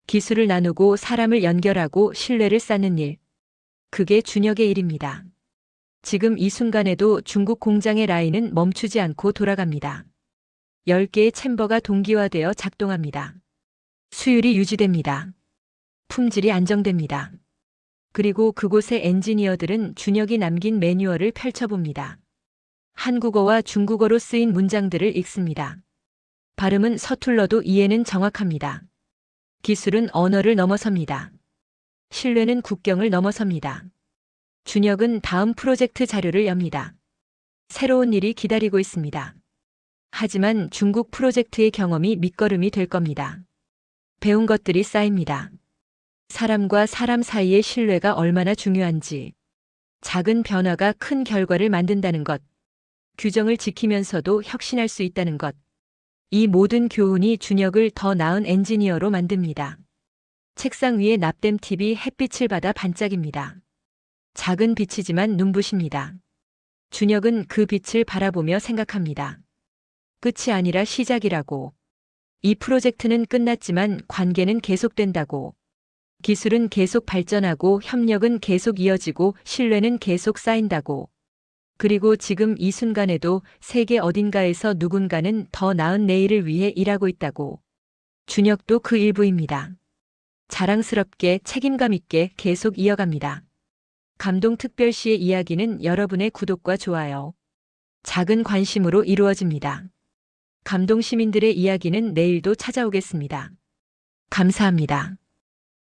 기술을 나누고 사람을 연결하고 신뢰를 쌓는 일. 그게 준혁의 일입니다. 지금 이 순간에도 중국 공장의 라인은 멈추지 않고 돌아갑니다. 10개의 챔버가 동기화되어 작동합니다. 수율이 유지됩니다. 품질이 안정됩니다. 그리고 그곳의 엔지니어들은 준혁이 남긴 매뉴얼을 펼쳐봅니다. 한국어와 중국어로 쓰인 문장들을 읽습니다. 발음은 서툴러도 이해는 정확합니다. 기술은 언어를 넘어섭니다. 신뢰는 국경을 넘어섭니다. 준혁은 다음 프로젝트 자료를 엽니다. 새로운 일이 기다리고 있습니다. 하지만 중국 프로젝트의 경험이 밑거름이 될 겁니다. 배운 것들이 쌓입니다. 사람과 사람 사이의 신뢰가 얼마나 중요한지, 작은 변화가 큰 결과를 만든다는 것, 규정을 지키면서도 혁신할 수 있다는 것, 이 모든 교훈이 준혁을 더 나은 엔지니어로 만듭니다. 책상 위에 납땜 팁이 햇빛을 받아 반짝입니다. 작은 빛이지만 눈부십니다. 준혁은 그 빛을 바라보며 생각합니다. 끝이 아니라 시작이라고. 이 프로젝트는 끝났지만 관계는 계속된다고. 기술은 계속 발전하고 협력은 계속 이어지고 신뢰는 계속 쌓인다고. 그리고 지금 이 순간에도 세계 어딘가에서 누군가는 더 나은 내일을 위해 일하고 있다고. 준혁도 그 일부입니다. 자랑스럽게 책임감 있게 계속 이어갑니다. 감동특별시의 이야기는 여러분의 구독과 좋아요, 작은 관심으로 이루어집니다. 감동시민들의 이야기는 내일도 찾아오겠습니다. 감사합니다.